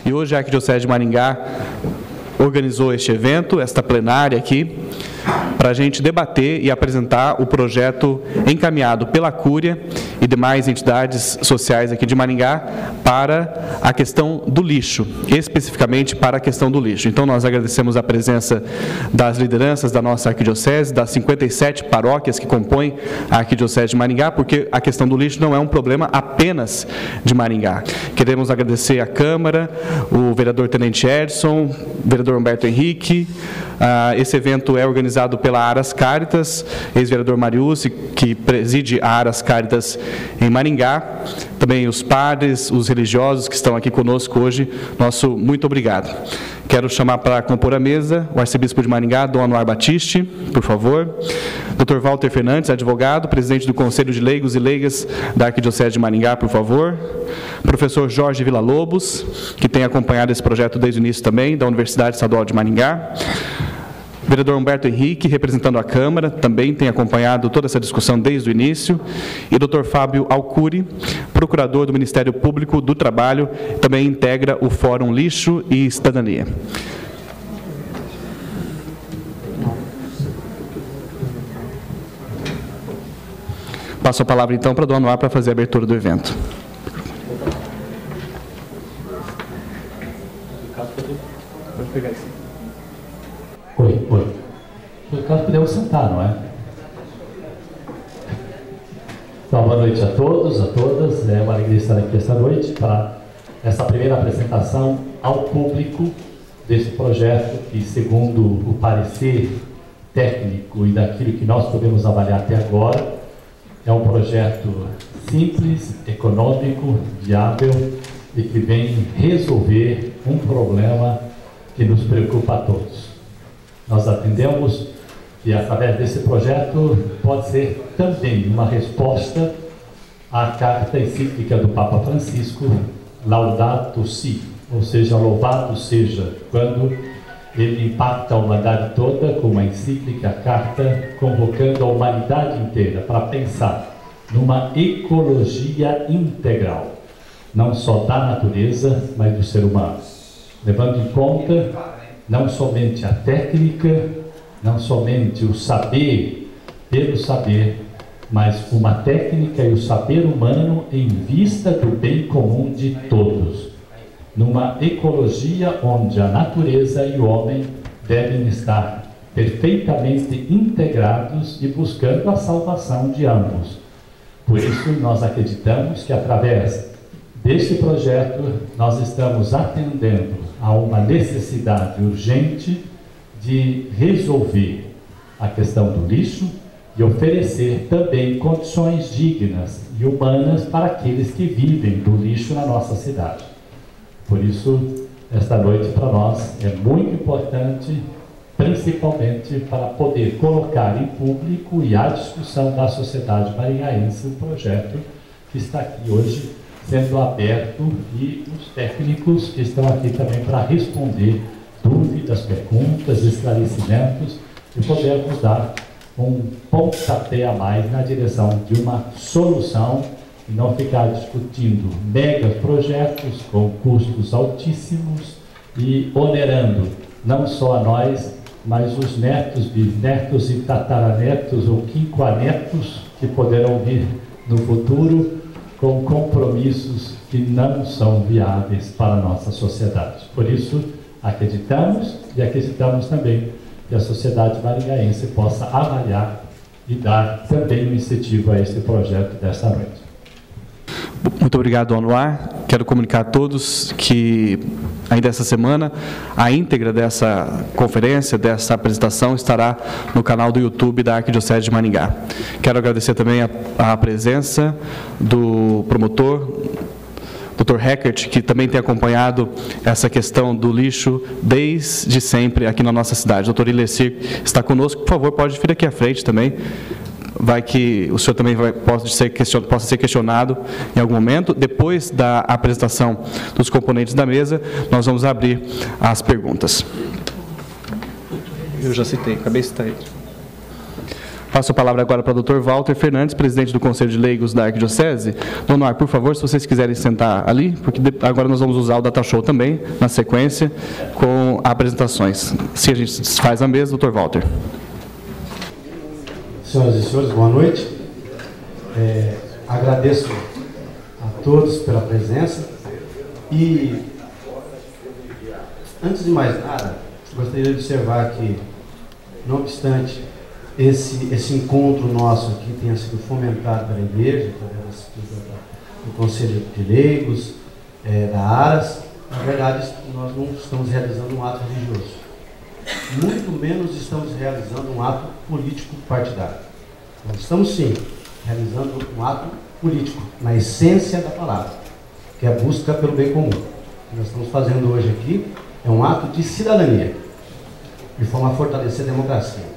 E hoje a Arquidiocese de Maringá organizou este evento, esta plenária aqui, para a gente debater e apresentar o projeto encaminhado pela Cúria e demais entidades sociais aqui de Maringá para a questão do lixo, especificamente para a questão do lixo. Então, nós agradecemos a presença das lideranças da nossa arquidiocese, das 57 paróquias que compõem a Arquidiocese de Maringá, porque a questão do lixo não é um problema apenas de Maringá. Queremos agradecer à Câmara, o vereador Tenente Edson, o vereador Humberto Henrique. Esse evento é organizado pela Aras Caritas, ex-vereador Mariucci, que preside a Aras Caritas em Maringá. Também os padres, os religiosos que estão aqui conosco hoje, nosso muito obrigado. Quero chamar para compor a mesa o arcebispo de Maringá, Dom Anuar Batiste, por favor. Dr. Walter Fernandes, advogado, presidente do Conselho de Leigos e Leigas da Arquidiocese de Maringá, por favor. Professor Jorge Villa-Lobos, que tem acompanhado esse projeto desde o início também, da Universidade Estadual de Maringá. Vereador Humberto Henrique, representando a Câmara, também tem acompanhado toda essa discussão desde o início. E Dr. Fábio Alcuri, procurador do Ministério Público do Trabalho, também integra o Fórum Lixo e Cidadania. Passo a palavra, então, para a Dona Anuar para fazer a abertura do evento. Pode pegar isso. Oi. Por acaso podemos sentar, não é? Então, boa noite a todos, a todas. É uma alegria estar aqui esta noite para essa primeira apresentação ao público desse projeto que, segundo o parecer técnico e daquilo que nós podemos avaliar até agora, é um projeto simples, econômico, viável e que vem resolver um problema que nos preocupa a todos. Nós atendemos que, através desse projeto, pode ser também uma resposta à carta encíclica do Papa Francisco, Laudato Si, ou seja, louvado seja, quando ele impacta a humanidade toda com uma encíclica, carta, convocando a humanidade inteira para pensar numa ecologia integral, não só da natureza, mas do ser humano, levando em conta não somente a técnica, não somente o saber pelo saber, mas uma técnica e o saber humano em vista do bem comum de todos, numa ecologia onde a natureza e o homem devem estar perfeitamente integrados e buscando a salvação de ambos. Por isso, nós acreditamos que, através deste projeto, nós estamos atendendo a uma necessidade urgente de resolver a questão do lixo e oferecer também condições dignas e humanas para aqueles que vivem do lixo na nossa cidade. Por isso, esta noite para nós é muito importante, principalmente para poder colocar em público e à discussão da sociedade maringaense o projeto que está aqui hoje sendo aberto e os técnicos que estão aqui também para responder dúvidas, perguntas, esclarecimentos e podermos dar um pontapé a mais na direção de uma solução e não ficar discutindo mega projetos com custos altíssimos e onerando não só a nós, mas os netos, bisnetos e tataranetos ou quinquanetos que poderão vir no futuro com compromissos que não são viáveis para a nossa sociedade. Por isso, acreditamos e acreditamos também que a sociedade maringaense possa avaliar e dar também um incentivo a este projeto desta noite. Muito obrigado, Anuar. Quero comunicar a todos que, ainda essa semana, a íntegra dessa conferência, dessa apresentação, estará no canal do YouTube da Arquidiocese de Maringá. Quero agradecer também a presença do promotor, Dr. Heckert, que também tem acompanhado essa questão do lixo desde sempre aqui na nossa cidade. Dr. Ilecir está conosco. Por favor, pode vir aqui à frente também. Vai que o senhor também possa ser questionado em algum momento. Depois da apresentação dos componentes da mesa, nós vamos abrir as perguntas. Eu já citei, acabei de citar ele. Passo a palavra agora para o Dr. Walter Fernandes, presidente do Conselho de Leigos da Arquidiocese. Dona Ar, por favor, se vocês quiserem sentar ali, porque agora nós vamos usar o data show também, na sequência, com apresentações. Se a gente desfaz a mesa, Dr. Walter. Senhoras e senhores, boa noite. Agradeço a todos pela presença e, antes de mais nada, gostaria de observar que, não obstante esse encontro nosso aqui tenha sido fomentado pela Igreja, do Conselho de Leigos, da ARAS, na verdade nós não estamos realizando um ato religioso, muito menos estamos realizando um ato político partidário. Nós estamos sim realizando um ato político, na essência da palavra, que é a busca pelo bem comum. O que nós estamos fazendo hoje aqui é um ato de cidadania, de forma a fortalecer a democracia.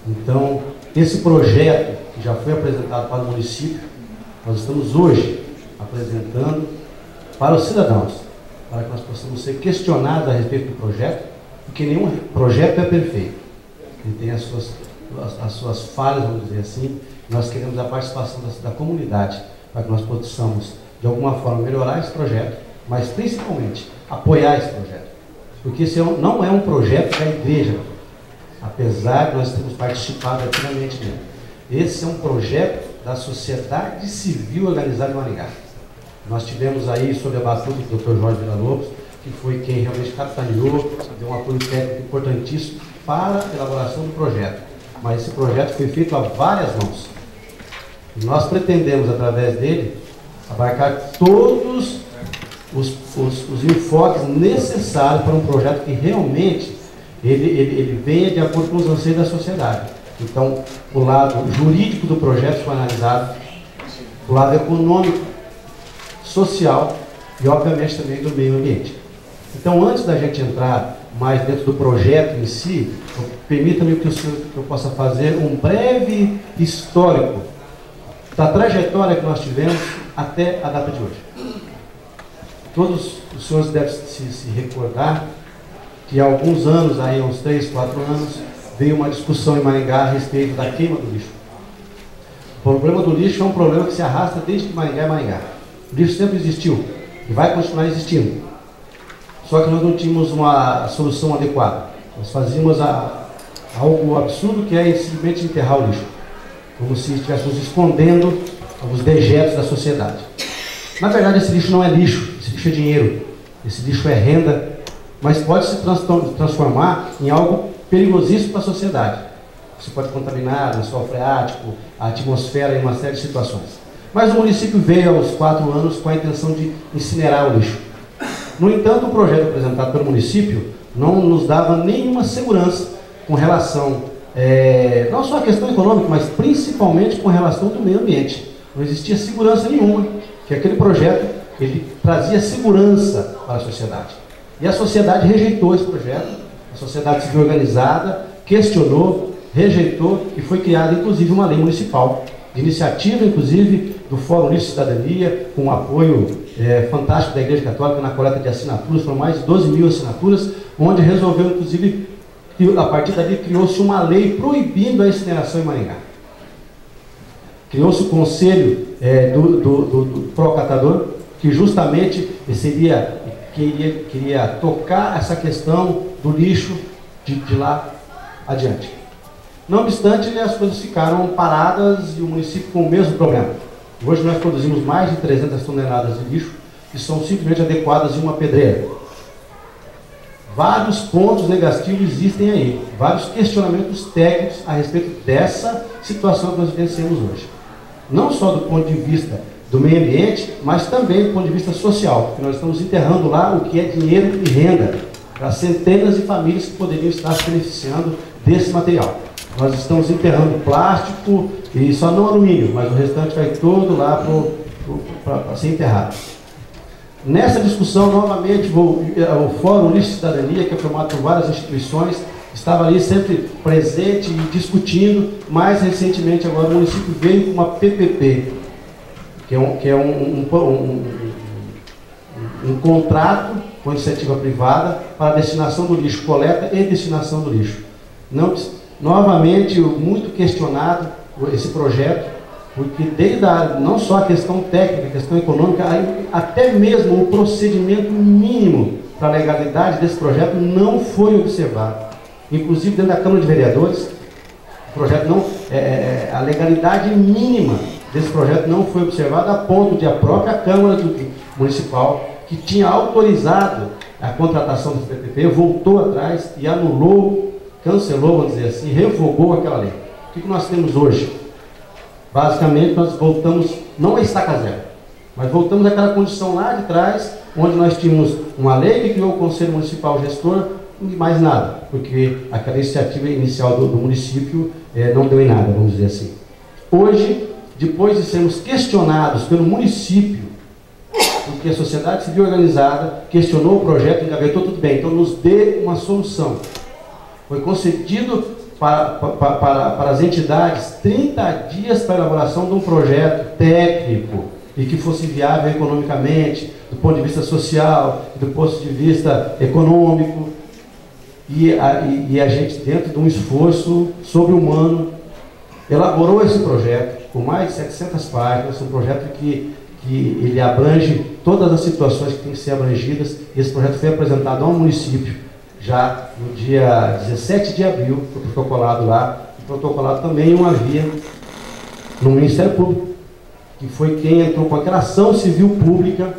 Então, esse projeto que já foi apresentado para o município, nós estamos hoje apresentando para os cidadãos, para que nós possamos ser questionados a respeito do projeto, porque nenhum projeto é perfeito. Ele tem as suas falhas, vamos dizer assim. Nós queremos a participação da comunidade, para que nós possamos, de alguma forma, melhorar esse projeto, mas principalmente apoiar esse projeto. Porque esse não é um projeto da igreja, apesar de nós termos participado ativamente dele. Esse é um projeto da sociedade civil organizada em Maringá. Nós tivemos aí, sob a batuta do Dr. Jorge Villa-Lobos, que foi quem realmente capitaneou, deu um apoio técnico importantíssimo para a elaboração do projeto. Mas esse projeto foi feito a várias mãos. E nós pretendemos, através dele, abarcar todos os enfoques necessários para um projeto que realmente ele venha de acordo com os anseios da sociedade. Então, o lado jurídico do projeto foi analisado, o lado econômico, social e, obviamente, também do meio ambiente. Então, antes da gente entrar mais dentro do projeto em si, permita-me que eu possa fazer um breve histórico da trajetória que nós tivemos até a data de hoje. Todos os senhores devem se recordar que há alguns anos, aí, há uns 3, 4 anos, veio uma discussão em Maringá a respeito da queima do lixo. O problema do lixo é um problema que se arrasta desde que Maringá é Maringá. O lixo sempre existiu e vai continuar existindo. Só que nós não tínhamos uma solução adequada. Nós fazíamos algo absurdo, que é simplesmente enterrar o lixo, como se estivéssemos escondendo os dejetos da sociedade. Na verdade, esse lixo não é lixo, esse lixo é dinheiro, esse lixo é renda, mas pode se transformar em algo perigosíssimo para a sociedade. Você pode contaminar o lençol freático, a atmosfera e uma série de situações. Mas o município veio aos 4 anos com a intenção de incinerar o lixo. No entanto, o projeto apresentado pelo município não nos dava nenhuma segurança com relação, não só a questão econômica, mas principalmente com relação do meio ambiente. Não existia segurança nenhuma, que aquele projeto ele trazia segurança para a sociedade. E a sociedade rejeitou esse projeto, a sociedade civil organizada questionou, rejeitou e foi criada inclusive uma lei municipal, de iniciativa inclusive do Fórum Lixo e Cidadania, com um apoio fantástico da Igreja Católica na coleta de assinaturas, foram mais de 12 mil assinaturas, onde resolveu inclusive, a partir dali criou-se uma lei proibindo a incineração em Maringá. Criou-se o conselho do Procatador, que justamente queria tocar essa questão do lixo de lá adiante. Não obstante, as coisas ficaram paradas e o município com o mesmo problema. Hoje nós produzimos mais de 300 toneladas de lixo que são simplesmente adequadas em uma pedreira. Vários pontos negativos existem aí, vários questionamentos técnicos a respeito dessa situação que nós vivenciamos hoje. Não só do ponto de vista do meio ambiente, mas também do ponto de vista social, porque nós estamos enterrando lá o que é dinheiro e renda para centenas de famílias que poderiam estar se beneficiando desse material. Nós estamos enterrando plástico e só não alumínio, mas o restante vai todo lá para ser enterrado. Nessa discussão, novamente, o Fórum Lixo e Cidadania, que é formado por várias instituições, estava ali sempre presente e discutindo. Mais recentemente, agora, o município veio com uma PPP, que é um contrato com iniciativa privada para a destinação do lixo, coleta e destinação do lixo. novamente muito questionado esse projeto, porque desde não só a questão técnica, a questão econômica, até mesmo o procedimento mínimo para a legalidade desse projeto não foi observado. Inclusive dentro da Câmara de Vereadores, o projeto não, a legalidade mínima desse projeto não foi observada, a ponto de a própria Câmara Municipal, que tinha autorizado a contratação do PPP, voltou atrás e anulou, cancelou, vamos dizer assim, revogou aquela lei. O que nós temos hoje? Basicamente, nós voltamos, não a estaca zero, mas voltamos àquela condição lá de trás, onde nós tínhamos uma lei que criou o Conselho Municipal Gestor e mais nada, porque aquela iniciativa inicial do município não deu em nada, vamos dizer assim. Hoje, depois de sermos questionados pelo município, porque a sociedade civil organizada questionou o projeto, engavetou, tudo bem, então nos dê uma solução. Foi concedido para as entidades 30 dias para a elaboração de um projeto técnico e que fosse viável economicamente, do ponto de vista social, do ponto de vista econômico, e a gente, dentro de um esforço sobre-humano, elaborou esse projeto com mais de 700 páginas, um projeto que ele abrange todas as situações que têm que ser abrangidas, e esse projeto foi apresentado ao município já no dia 17 de abril, foi protocolado lá, e protocolado também uma via no Ministério Público, que foi quem entrou com aquela ação civil pública,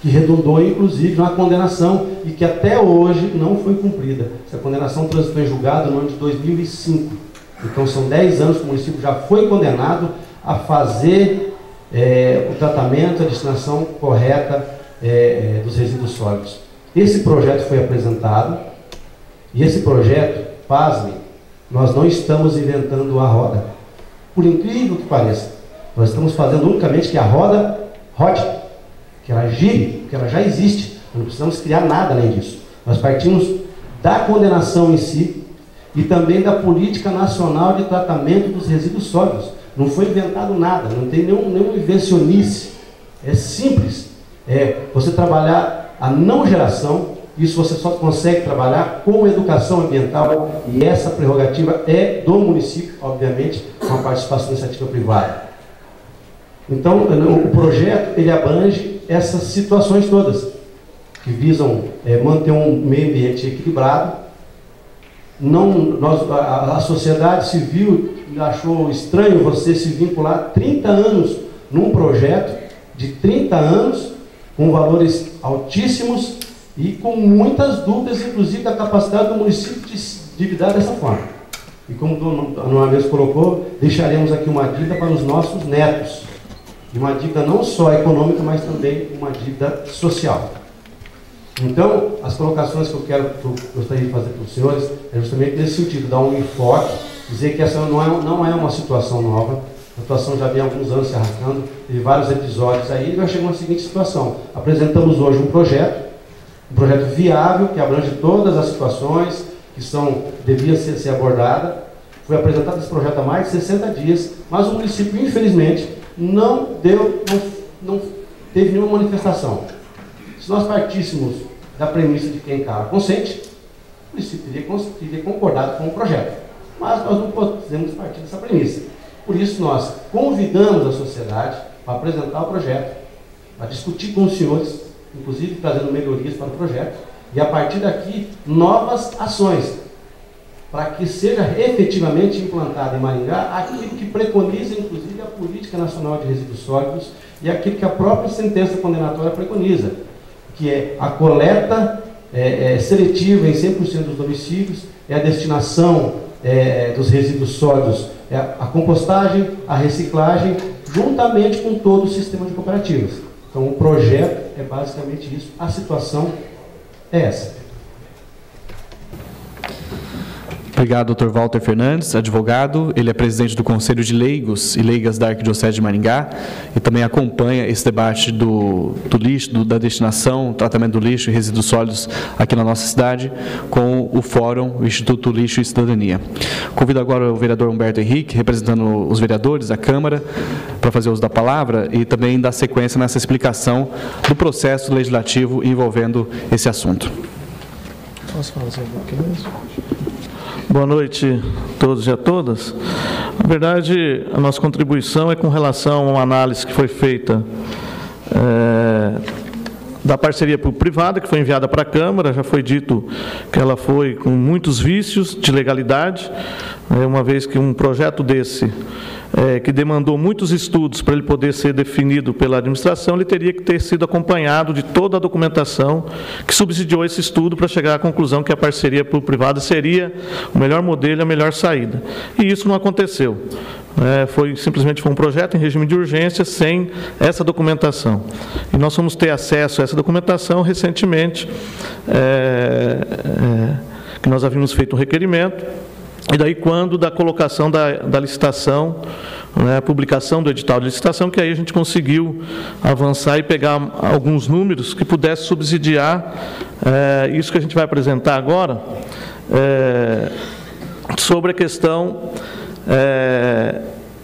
que redundou inclusive na condenação, e que até hoje não foi cumprida. Essa condenação transitou em julgado no ano de 2005. Então são 10 anos que o município já foi condenado a fazer o tratamento, a destinação correta dos resíduos sólidos. Esse projeto foi apresentado, e esse projeto, pasmem, nós não estamos inventando a roda. Por incrível que pareça, nós estamos fazendo unicamente que a roda rode, que ela gire, porque ela já existe. Não precisamos criar nada além disso. Nós partimos da condenação em si e também da política nacional de tratamento dos resíduos sólidos. Não foi inventado nada, não tem nenhum invencionice. É simples. Você trabalhar a não geração, isso você só consegue trabalhar com educação ambiental, e essa prerrogativa é do município, obviamente, com a participação da iniciativa privada. Então, o projeto, ele abrange essas situações todas, que visam manter um meio ambiente equilibrado. A sociedade civil achou estranho você se vincular 30 anos num projeto de 30 anos, com valores altíssimos e com muitas dúvidas, inclusive, da capacidade do município de lidar dessa forma. E como o Dona Mesmo colocou, deixaremos aqui uma dívida para os nossos netos. E uma dívida não só econômica, mas também uma dívida social. Então, as colocações que eu gostaria de fazer para os senhores é justamente nesse sentido, dar um enfoque, dizer que essa não é uma situação nova. A situação já vem há alguns anos se arrastando, teve vários episódios aí, e nós chegamos na seguinte situação. Apresentamos hoje um projeto viável, que abrange todas as situações que deviam ser abordadas. Foi apresentado esse projeto há mais de 60 dias, mas o município, infelizmente, não teve nenhuma manifestação. Se nós partíssemos da premissa de quem cala consente, o município teria concordado com o projeto. Mas nós não podemos partir dessa premissa. Por isso, nós convidamos a sociedade para apresentar o projeto, para discutir com os senhores, inclusive trazendo melhorias para o projeto, e a partir daqui, novas ações, para que seja efetivamente implantado em Maringá aquilo que preconiza, inclusive, a Política Nacional de Resíduos Sólidos e aquilo que a própria sentença condenatória preconiza, que é a coleta seletiva em 100% dos domicílios, a destinação dos resíduos sólidos, a compostagem, a reciclagem, juntamente com todo o sistema de cooperativas. Então, o projeto é basicamente isso. A situação é essa. Obrigado, Dr. Walter Fernandes, advogado. Ele é presidente do Conselho de Leigos e Leigas da Arquidiocese de Maringá e também acompanha esse debate do lixo, da destinação, tratamento do lixo e resíduos sólidos aqui na nossa cidade com o Fórum, o Instituto Lixo e Cidadania. Convido agora o vereador Humberto Henrique, representando os vereadores, a Câmara, para fazer uso da palavra e também dar sequência nessa explicação do processo legislativo envolvendo esse assunto. Posso fazer um pouquinho mesmo? Boa noite a todos e a todas. Na verdade, a nossa contribuição é com relação a uma análise que foi feita da parceria público-privada, que foi enviada para a Câmara. Já foi dito que ela foi com muitos vícios de legalidade, uma vez que um projeto desse, que demandou muitos estudos para ele poder ser definido pela administração, ele teria que ter sido acompanhado de toda a documentação que subsidiou esse estudo para chegar à conclusão que a parceria público-privada seria o melhor modelo e a melhor saída. E isso não aconteceu. Simplesmente foi um projeto em regime de urgência sem essa documentação. E nós fomos ter acesso a essa documentação recentemente, que nós havíamos feito um requerimento. E daí, quando da colocação da licitação, a publicação do edital de licitação, que aí a gente conseguiu avançar e pegar alguns números que pudessem subsidiar isso que a gente vai apresentar agora, sobre a questão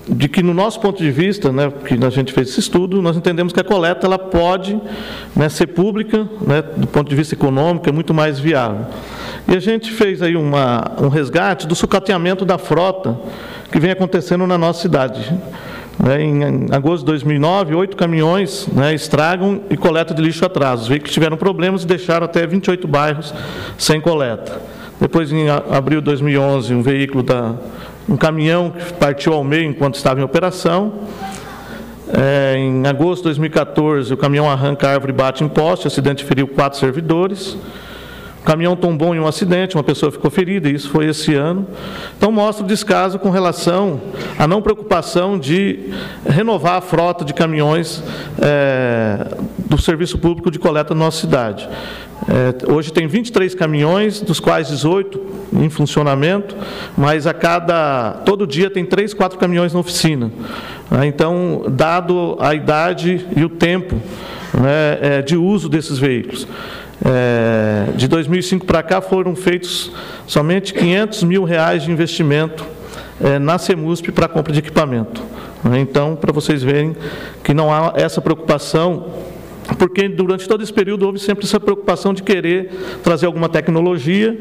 de que, no nosso ponto de vista, que a gente fez esse estudo, nós entendemos que a coleta ela pode ser pública, do ponto de vista econômico, é muito mais viável. E a gente fez aí um resgate do sucateamento da frota que vem acontecendo na nossa cidade. Em agosto de 2009, 8 caminhões estragam e coleta de lixo atraso. Os veículos tiveram problemas e deixaram até 28 bairros sem coleta. Depois, em abril de 2011, um caminhão que partiu ao meio enquanto estava em operação. Em agosto de 2014, o caminhão arranca a árvore e bate em poste, o acidente feriu 4 servidores. O caminhão tombou em um acidente, uma pessoa ficou ferida, e isso foi esse ano. Então, mostra o descaso com relação à não preocupação de renovar a frota de caminhões do serviço público de coleta na nossa cidade. Hoje tem 23 caminhões, dos quais 18 em funcionamento, mas todo dia tem 3, 4 caminhões na oficina. Então, dado a idade e o tempo de uso desses veículos, de 2005 para cá foram feitos somente R$500 mil de investimento na CEMUSP para a compra de equipamento. Então, para vocês verem que não há essa preocupação, porque durante todo esse período houve sempre essa preocupação de querer trazer alguma tecnologia,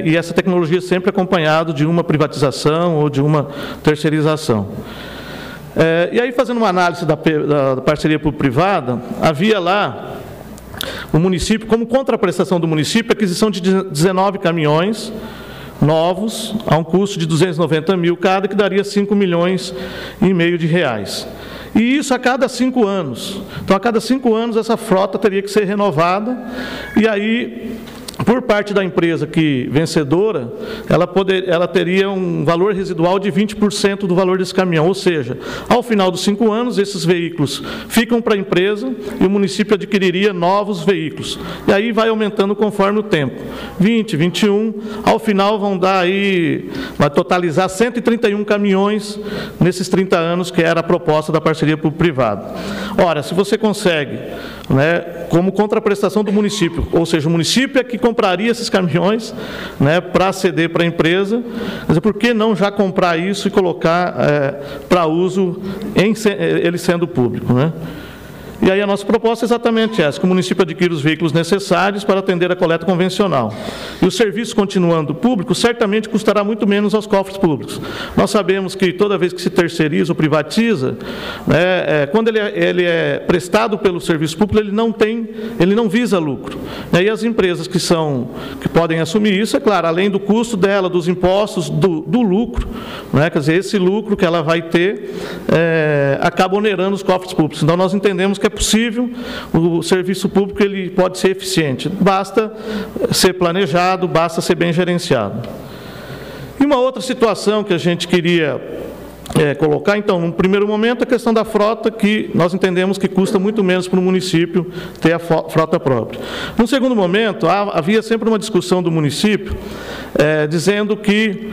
e essa tecnologia sempre acompanhada de uma privatização ou de uma terceirização. E aí, fazendo uma análise da parceria público-privada, havia lá o município, como contraprestação do município, a aquisição de 19 caminhões novos, a um custo de 290 mil cada, que daria R$5,5 milhões de reais. E isso a cada 5 anos. Então, a cada 5 anos, essa frota teria que ser renovada, e aí, por parte da empresa vencedora, ela teria um valor residual de 20% do valor desse caminhão, ou seja, ao final dos 5 anos, esses veículos ficam para a empresa e o município adquiriria novos veículos. E aí vai aumentando conforme o tempo. 20, 21, ao final vai totalizar 131 caminhões nesses 30 anos, que era a proposta da parceria público-privada. Ora, se você consegue, como contraprestação do município, ou seja, o município é que compraria esses caminhões para ceder para a empresa, mas por que não já comprar isso e colocar para uso, ele sendo público, E aí a nossa proposta é exatamente essa, que o município adquira os veículos necessários para atender a coleta convencional. E o serviço continuando público, certamente custará muito menos aos cofres públicos. Nós sabemos que toda vez que se terceiriza ou privatiza, quando ele é prestado pelo serviço público, ele não visa lucro. E as empresas que podem assumir isso, é claro, além do custo dela, dos impostos, do lucro, quer dizer, esse lucro que ela vai ter, acaba onerando os cofres públicos. Então, nós entendemos que é possível, o serviço público ele pode ser eficiente, basta ser planejado, basta ser bem gerenciado. E uma outra situação que a gente queria colocar, então, no primeiro momento, a questão da frota, que nós entendemos que custa muito menos para o município ter a frota própria. No segundo momento, havia sempre uma discussão do município, dizendo que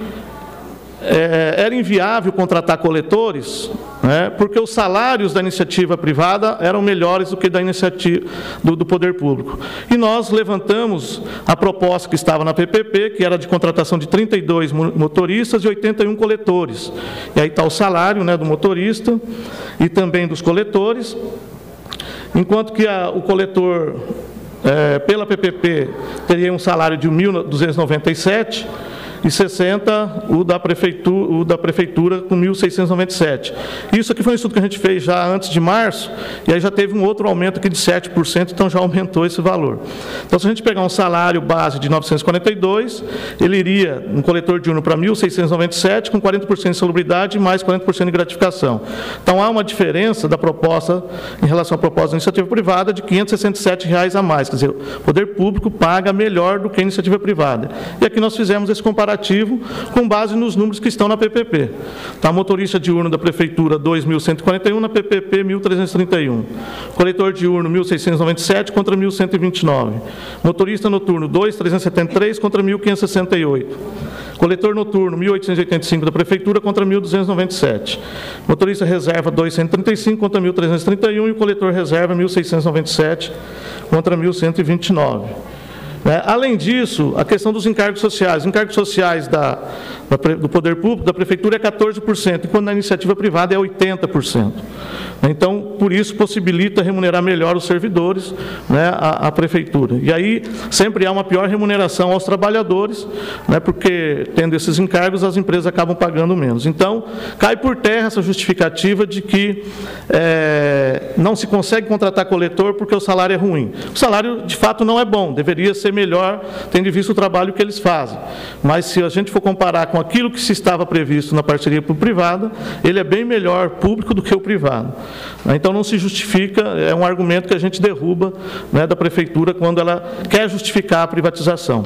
era inviável contratar coletores, porque os salários da iniciativa privada eram melhores do que da iniciativa do poder público. E nós levantamos a proposta que estava na PPP, que era de contratação de 32 motoristas e 81 coletores. E aí está o salário do motorista e também dos coletores, enquanto que o coletor, pela PPP, teria um salário de R$ 1.297, e 60 o da prefeitura com 1.697. Isso aqui foi um estudo que a gente fez já antes de março, e aí já teve um outro aumento aqui de 7%, então já aumentou esse valor. Então, se a gente pegar um salário base de 942, ele iria, um coletor diurno, para 1.697, com 40% de salubridade e mais 40% de gratificação. Então, há uma diferença da proposta, em relação à proposta da iniciativa privada, de R$ 567 a mais. Quer dizer, o poder público paga melhor do que a iniciativa privada. E aqui nós fizemos esse comparativo com base nos números que estão na PPP. Tá, motorista diurno da prefeitura, 2.141, na PPP, 1.331. Coletor diurno, 1.697 contra 1.129. Motorista noturno, 2.373 contra 1.568. Coletor noturno, 1.885 da prefeitura contra 1.297. Motorista reserva, 235 contra 1.331 e o coletor reserva, 1.697 contra 1.129. Além disso, a questão dos encargos sociais. Os encargos sociais do poder público, da prefeitura, é 14%, enquanto na iniciativa privada é 80%. Então, por isso, possibilita remunerar melhor os servidores, a prefeitura. E aí, sempre há uma pior remuneração aos trabalhadores, porque, tendo esses encargos, as empresas acabam pagando menos. Então, cai por terra essa justificativa de que não se consegue contratar coletor porque o salário é ruim. O salário, de fato, não é bom, deveria ser melhor, tendo visto o trabalho que eles fazem. Mas, se a gente for comparar com aquilo que se estava previsto na parceria público-privada, ele é bem melhor público do que o privado. Então, não se justifica, é um argumento que a gente derruba da prefeitura quando ela quer justificar a privatização.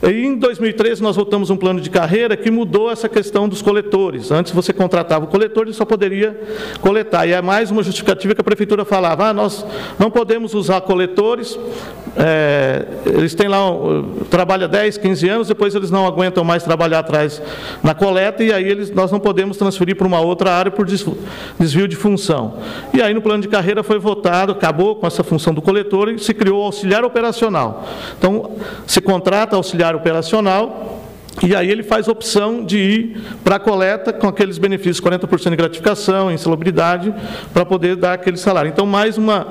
E em 2013, nós votamos um plano de carreira que mudou essa questão dos coletores. Antes, você contratava o coletor, ele só poderia coletar. E é mais uma justificativa que a prefeitura falava, nós não podemos usar coletores, eles têm lá, trabalham 10, 15 anos, depois eles não aguentam mais trabalhar atrás na coleta, e aí nós não podemos transferir para uma outra área por desvio de função. E aí, no plano de carreira, foi votado, acabou com essa função do coletor e se criou o auxiliar operacional. Então, se contrata auxiliar operacional, e aí ele faz opção de ir para a coleta com aqueles benefícios, 40% de gratificação, insalubridade, para poder dar aquele salário. Então, mais uma...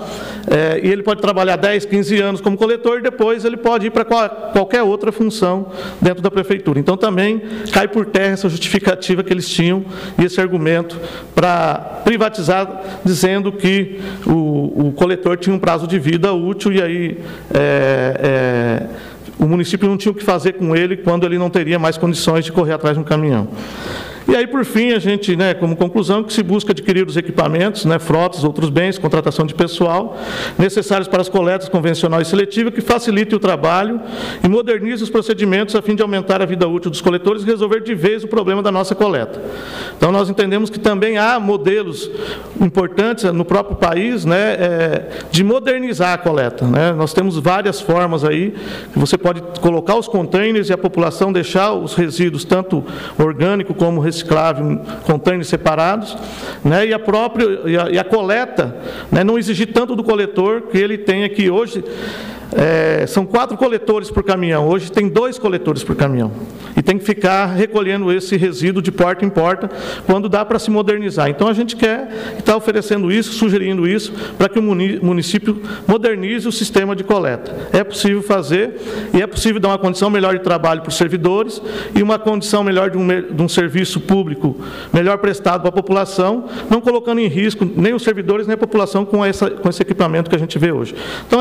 e ele pode trabalhar 10, 15 anos como coletor, e depois ele pode ir para qualquer outra função dentro da prefeitura. Então, também cai por terra essa justificativa que eles tinham, e esse argumento para privatizar, dizendo que o coletor tinha um prazo de vida útil, e aí... o município não tinha o que fazer com ele quando ele não teria mais condições de correr atrás de um caminhão. E aí, por fim, a gente, como conclusão, que se busca adquirir os equipamentos, frotas, outros bens, contratação de pessoal, necessários para as coletas convencional e seletiva, que facilite o trabalho e modernize os procedimentos a fim de aumentar a vida útil dos coletores e resolver de vez o problema da nossa coleta. Então, nós entendemos que também há modelos importantes no próprio país, de modernizar a coleta. Nós temos várias formas aí, que você pode colocar os containers e a população deixar os resíduos, tanto orgânico como reciclável, em containers separados, e a coleta, não exigir tanto do coletor, que ele tenha que hoje... são 4 coletores por caminhão, hoje tem 2 coletores por caminhão, e tem que ficar recolhendo esse resíduo de porta em porta, quando dá para se modernizar. Então, a gente quer estar oferecendo isso, sugerindo isso, para que o município modernize o sistema de coleta. É possível fazer, e é possível dar uma condição melhor de trabalho para os servidores, e uma condição melhor de um serviço público melhor prestado para a população, não colocando em risco nem os servidores, nem a população com esse equipamento que a gente vê hoje. Então,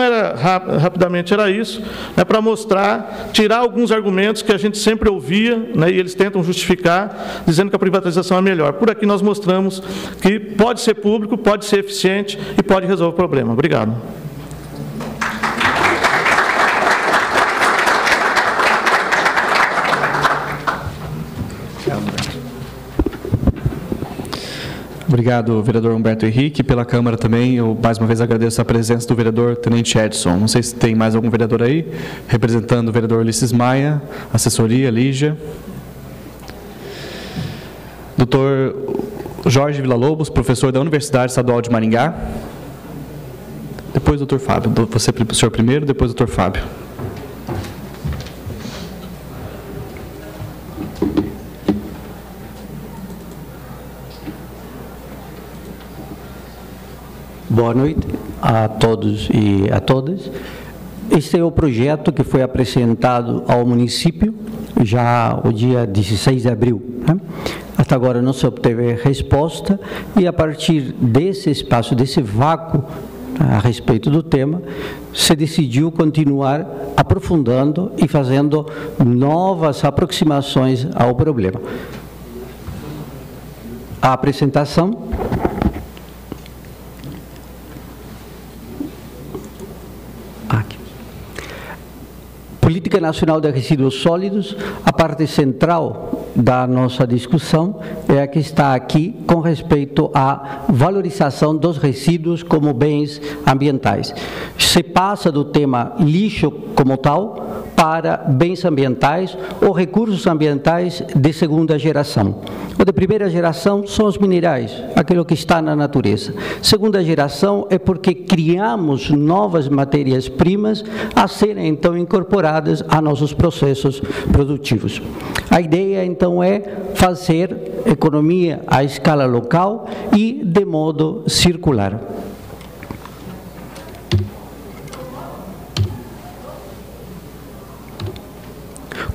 rapidamente era isso, para mostrar, tirar alguns argumentos que a gente sempre ouvia, e eles tentam justificar, dizendo que a privatização é melhor. Por aqui nós mostramos que pode ser público, pode ser eficiente e pode resolver o problema. Obrigado. Obrigado, vereador Humberto Henrique. Pela Câmara também, eu mais uma vez agradeço a presença do vereador Tenente Edson. Não sei se tem mais algum vereador aí, representando o vereador Ulisses Maia, assessoria, Lígia. Doutor Jorge Villa-Lobos, professor da Universidade Estadual de Maringá. Depois, doutor Fábio. Você, o senhor primeiro, depois, doutor Fábio. Boa noite a todos e a todas. Este é o projeto que foi apresentado ao município já o dia 16 de abril. Né? Até agora não se obteve resposta e a partir desse espaço, desse vácuo a respeito do tema, se decidiu continuar aprofundando e fazendo novas aproximações ao problema. A apresentação. Aqui. Política Nacional de Resíduos Sólidos, a parte central da nossa discussão é a que está aqui com respeito à valorização dos resíduos como bens ambientais. Se passa do tema lixo como tal para bens ambientais ou recursos ambientais de segunda geração. O de primeira geração são os minerais, aquilo que está na natureza. Segunda geração é porque criamos novas matérias-primas a serem então incorporadas a nossos processos produtivos. A ideia então é fazer economia à escala local e de modo circular.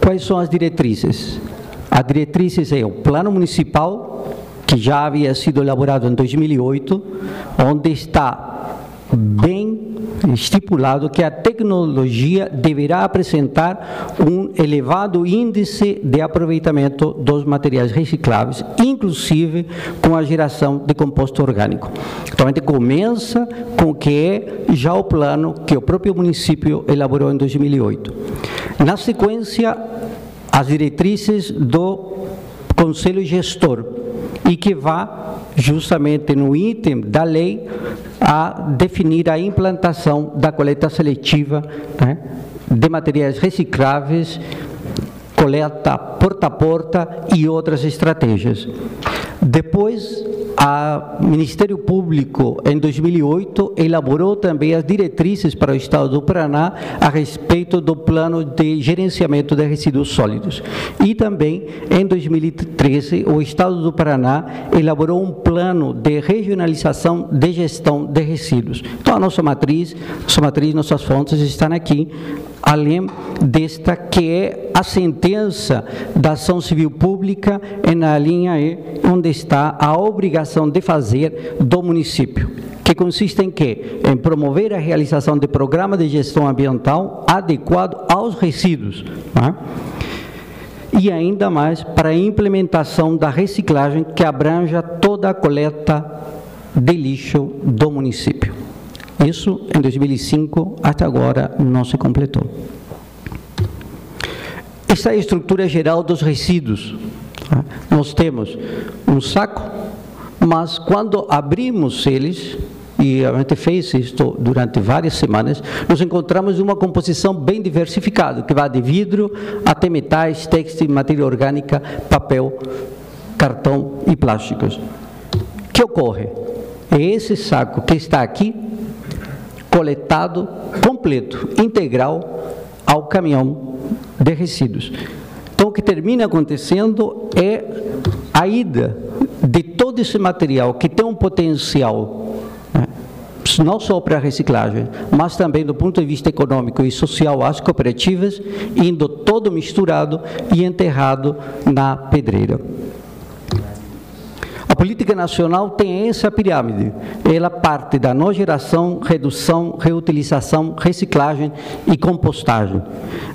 Quais são as diretrizes? As diretrizes é o plano municipal, que já havia sido elaborado em 2008, onde está bem estipulado que a tecnologia deverá apresentar um elevado índice de aproveitamento dos materiais recicláveis, inclusive com a geração de composto orgânico. Então, a gente começa com o que é já o plano que o próprio município elaborou em 2008. Na sequência, as diretrizes do Conselho Gestor, e que vai justamente no item da lei a definir a implantação da coleta seletiva, né, de materiais recicláveis, coleta porta a porta e outras estratégias. Depois, o Ministério Público, em 2008, elaborou também as diretrizes para o Estado do Paraná a respeito do plano de gerenciamento de resíduos sólidos. E também, em 2013, o Estado do Paraná elaborou um plano de regionalização de gestão de resíduos. Então, a nossa matriz, nossas fontes estão aqui, além desta que é a sentença da ação civil pública na linha E, onde está a obrigação de fazer do município, que consiste em quê? Em promover a realização de programa de gestão ambiental adequado aos resíduos, né? E ainda mais para a implementação da reciclagem que abranja toda a coleta de lixo do município. Isso em 2005, até agora não se completou. Essa é a estrutura geral dos resíduos. Nós temos um saco, mas quando abrimos eles, e a gente fez isso durante várias semanas, nós encontramos uma composição bem diversificada, que vai de vidro até metais, têxtil, matéria orgânica, papel, cartão e plásticos. O que ocorre? É esse saco que está aqui, coletado, completo, integral, ao caminhão de resíduos. Então, o que termina acontecendo é a ida de todo esse material que tem um potencial, né, não só para a reciclagem, mas também do ponto de vista econômico e social às cooperativas, indo todo misturado e enterrado na pedreira. A política nacional tem essa pirâmide. Ela parte da não geração, redução, reutilização, reciclagem e compostagem.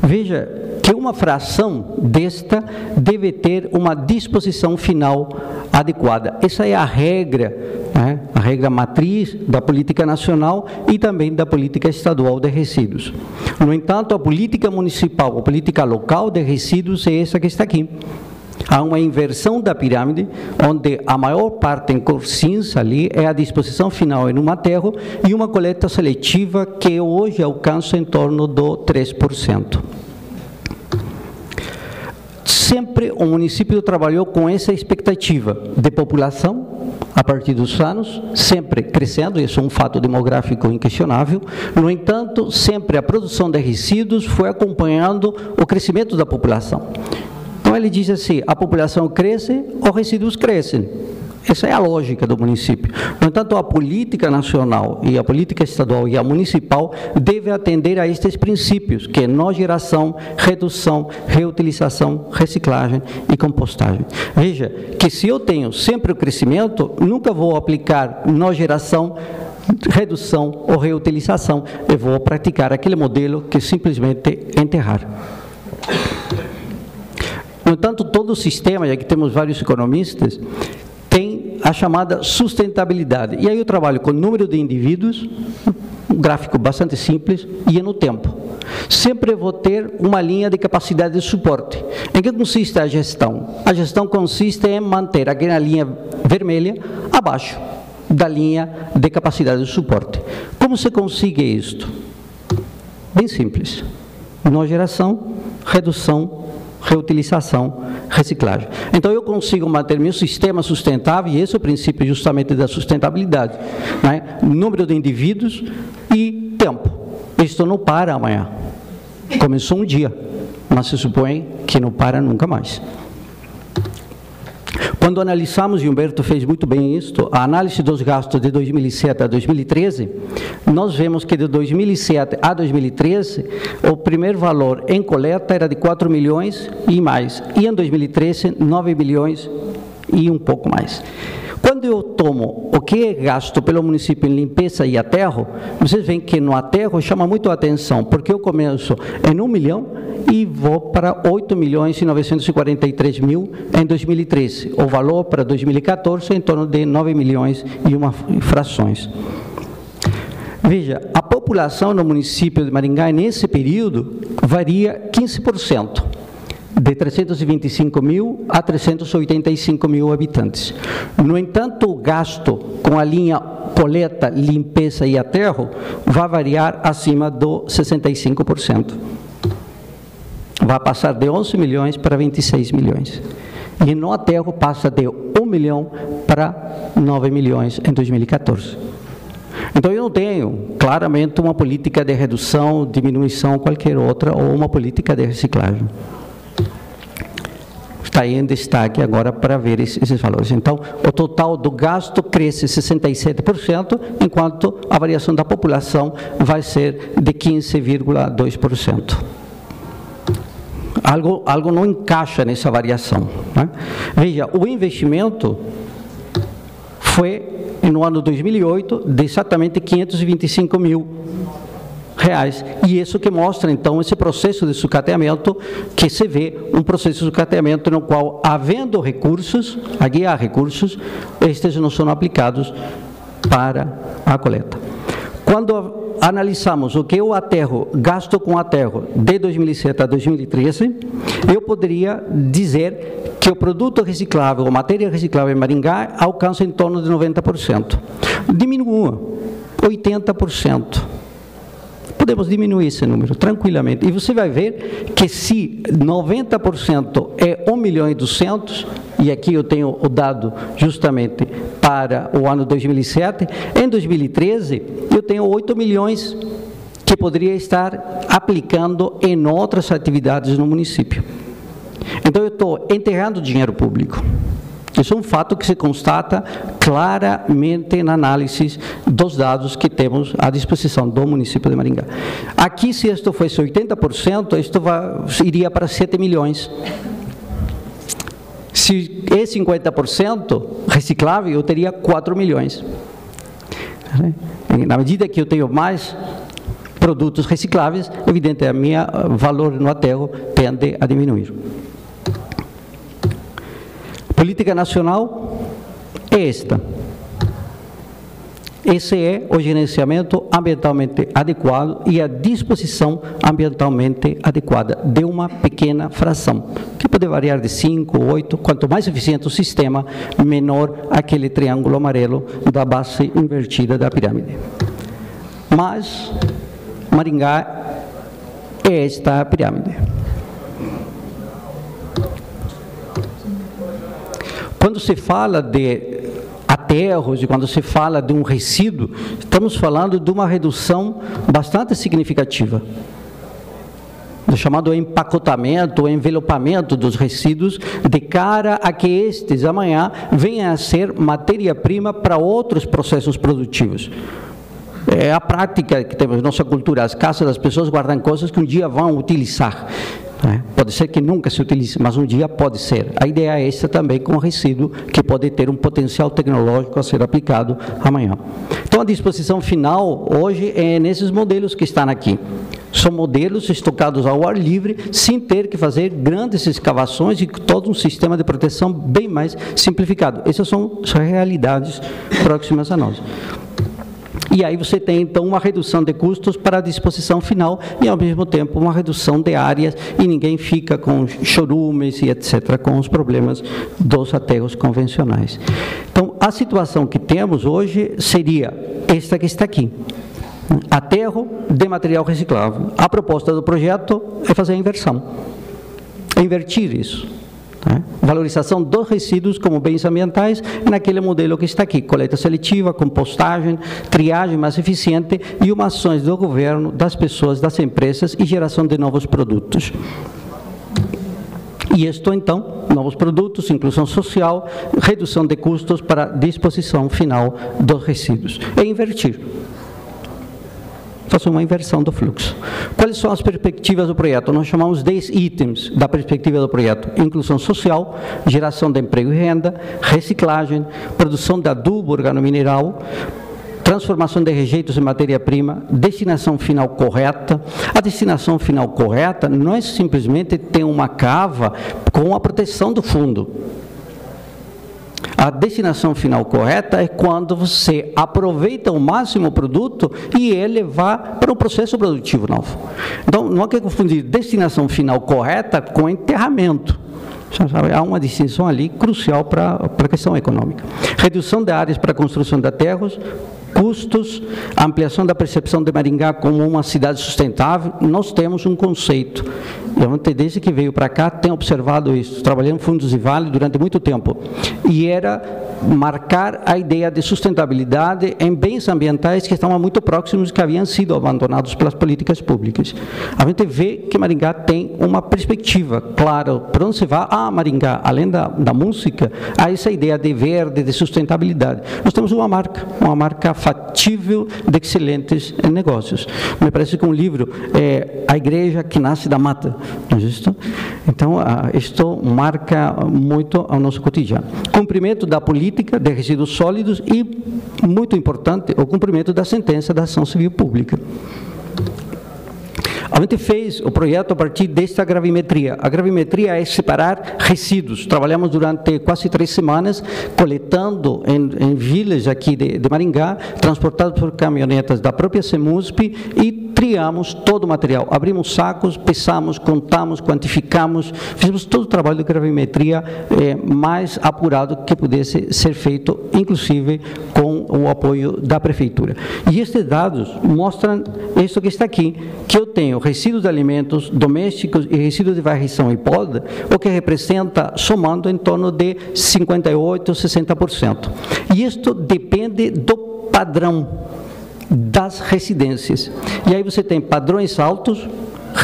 Veja que uma fração desta deve ter uma disposição final adequada. Essa é a regra, né? A regra matriz da política nacional e também da política estadual de resíduos. No entanto, a política municipal, a política local de resíduos é essa que está aqui. Há uma inversão da pirâmide, onde a maior parte em cor cinza ali é a disposição final em um aterro e uma coleta seletiva que hoje alcança em torno do 3%. Sempre o município trabalhou com essa expectativa de população, a partir dos anos, sempre crescendo, isso é um fato demográfico inquestionável. No entanto, sempre a produção de resíduos foi acompanhando o crescimento da população. Então, ele diz assim, a população cresce, os resíduos crescem. Essa é a lógica do município. No entanto, a política nacional e a política estadual e a municipal devem atender a estes princípios, que é não geração, redução, reutilização, reciclagem e compostagem. Veja, que se eu tenho sempre o crescimento, nunca vou aplicar não geração, redução ou reutilização. Eu vou praticar aquele modelo que simplesmente enterrar. No entanto, todo o sistema, e aqui temos vários economistas, tem a chamada sustentabilidade. E aí eu trabalho com o número de indivíduos, um gráfico bastante simples, e é no tempo. Sempre vou ter uma linha de capacidade de suporte. Em que consiste a gestão? A gestão consiste em manter aquela linha vermelha abaixo da linha de capacidade de suporte. Como se consegue isto? Bem simples. Não geração, redução, reutilização, reciclagem. Então, eu consigo manter meu sistema sustentável, e esse é o princípio justamente da sustentabilidade, né? Número de indivíduos e tempo. Isto não para amanhã. Começou um dia, mas se supõe que não para nunca mais. Quando analisamos, e Humberto fez muito bem isto, a análise dos gastos de 2007 a 2013, nós vemos que de 2007 a 2013, o primeiro valor em coleta era de 4 milhões e mais, e em 2013, 9 milhões e um pouco mais. Quando eu tomo o que é gasto pelo município em limpeza e aterro, vocês veem que no aterro chama muito a atenção, porque eu começo em 1 milhão e vou para 8 milhões e 943 mil em 2013. O valor para 2014 é em torno de 9 milhões e uma frações. Veja, a população no município de Maringá, nesse período, varia 15%. De 325 mil a 385 mil habitantes. No entanto, o gasto com a linha coleta, limpeza e aterro vai variar acima do 65%. Vai passar de 11 milhões para 26 milhões. E no aterro passa de 1 milhão para 9 milhões em 2014. Então, eu não tenho claramente uma política de redução, diminuição, qualquer outra, ou uma política de reciclagem. Está aí em destaque agora para ver esses valores. Então, o total do gasto cresce 67%, enquanto a variação da população vai ser de 15,2%. Algo não encaixa nessa variação, né? Veja, o investimento foi, no ano 2008, de exatamente 525 mil reais. E isso que mostra, então, esse processo de sucateamento, que se vê um processo de sucateamento no qual, havendo recursos, aqui há recursos, estes não são aplicados para a coleta. Quando analisamos o que é o aterro, gasto com aterro, de 2007 a 2013, eu poderia dizer que o produto reciclável, a matéria reciclável em Maringá, alcança em torno de 90%. Diminua 80%. Podemos diminuir esse número tranquilamente. E você vai ver que se 90% é 1 milhão e 200, e aqui eu tenho o dado justamente para o ano 2007, em 2013 eu tenho 8 milhões que poderia estar aplicando em outras atividades no município. Então eu estou enterrando dinheiro público. Isso é um fato que se constata claramente na análise dos dados que temos à disposição do município de Maringá. Aqui, se isto fosse 80%, isto iria para 7 milhões. Se é 50% reciclável, eu teria 4 milhões. Na medida que eu tenho mais produtos recicláveis, evidentemente, meu valor no aterro tende a diminuir. Política nacional é esta. Esse é o gerenciamento ambientalmente adequado e a disposição ambientalmente adequada de uma pequena fração, que pode variar de 5 ou 8, quanto mais eficiente o sistema, menor aquele triângulo amarelo da base invertida da pirâmide. Mas Maringá é esta pirâmide. Quando se fala de aterros e quando se fala de um resíduo, estamos falando de uma redução bastante significativa. do chamado empacotamento, envelopamento dos resíduos, de cara a que estes amanhã venham a ser matéria-prima para outros processos produtivos. É a prática que temos na nossa cultura. As casas das pessoas guardam coisas que um dia vão utilizar. Pode ser que nunca se utilize, mas um dia pode ser. A ideia é essa também com o resíduo, que pode ter um potencial tecnológico a ser aplicado amanhã. Então, a disposição final, hoje, é nesses modelos que estão aqui. São modelos estocados ao ar livre, sem ter que fazer grandes escavações e todo um sistema de proteção bem mais simplificado. Essas são as realidades próximas a nós. E aí você tem, então, uma redução de custos para a disposição final e, ao mesmo tempo, uma redução de áreas e ninguém fica com chorumes e etc., com os problemas dos aterros convencionais. Então, a situação que temos hoje seria esta que está aqui. Aterro de material reciclável. A proposta do projeto é fazer a inversão. É invertir isso. Valorização dos resíduos como bens ambientais naquele modelo que está aqui, coleta seletiva, compostagem, triagem mais eficiente e uma ações do governo, das pessoas, das empresas e geração de novos produtos. E isto, então, novos produtos, inclusão social, redução de custos para disposição final dos resíduos. É invertir. Faça uma inversão do fluxo. Quais são as perspectivas do projeto? Nós chamamos 10 itens da perspectiva do projeto. Inclusão social, geração de emprego e renda, reciclagem, produção de adubo organomineral, transformação de rejeitos em matéria-prima, destinação final correta. A destinação final correta não é simplesmente ter uma cava com a proteção do fundo. A destinação final correta é quando você aproveita o máximo o produto e ele vai para um processo produtivo novo. Então, não há que confundir destinação final correta com enterramento. Há uma distinção ali crucial para a questão econômica. Redução de áreas para a construção de aterros, custos, ampliação da percepção de Maringá como uma cidade sustentável. Nós temos um conceito. Eu, desde que veio para cá, tenho observado isso. Trabalhei em fundos e vale durante muito tempo. E era marcar a ideia de sustentabilidade em bens ambientais que estavam muito próximos, que haviam sido abandonados pelas políticas públicas. A gente vê que Maringá tem uma perspectiva clara. Para onde se vai? Maringá, além da música, há essa ideia de verde, de sustentabilidade. Nós temos uma marca fatível de excelentes negócios. Me parece que um livro é A Igreja que Nasce da Mata. Não é isso? Então, isto marca muito ao nosso cotidiano. Cumprimento da política de resíduos sólidos e, muito importante, o cumprimento da sentença da ação civil pública. A gente fez o projeto a partir desta gravimetria. A gravimetria é separar resíduos. Trabalhamos durante quase 3 semanas, coletando em vilas aqui de Maringá, transportados por caminhonetas da própria CEMUSP e triamos todo o material. Abrimos sacos, pesamos, contamos, quantificamos, fizemos todo o trabalho de gravimetria mais apurado que pudesse ser feito, inclusive com o apoio da prefeitura. E estes dados mostram isso que está aqui, que eu tenho resíduos de alimentos domésticos e resíduos de varrição e poda, o que representa, somando, em torno de 58%, 60%. E isto depende do padrão das residências. E aí você tem padrões altos,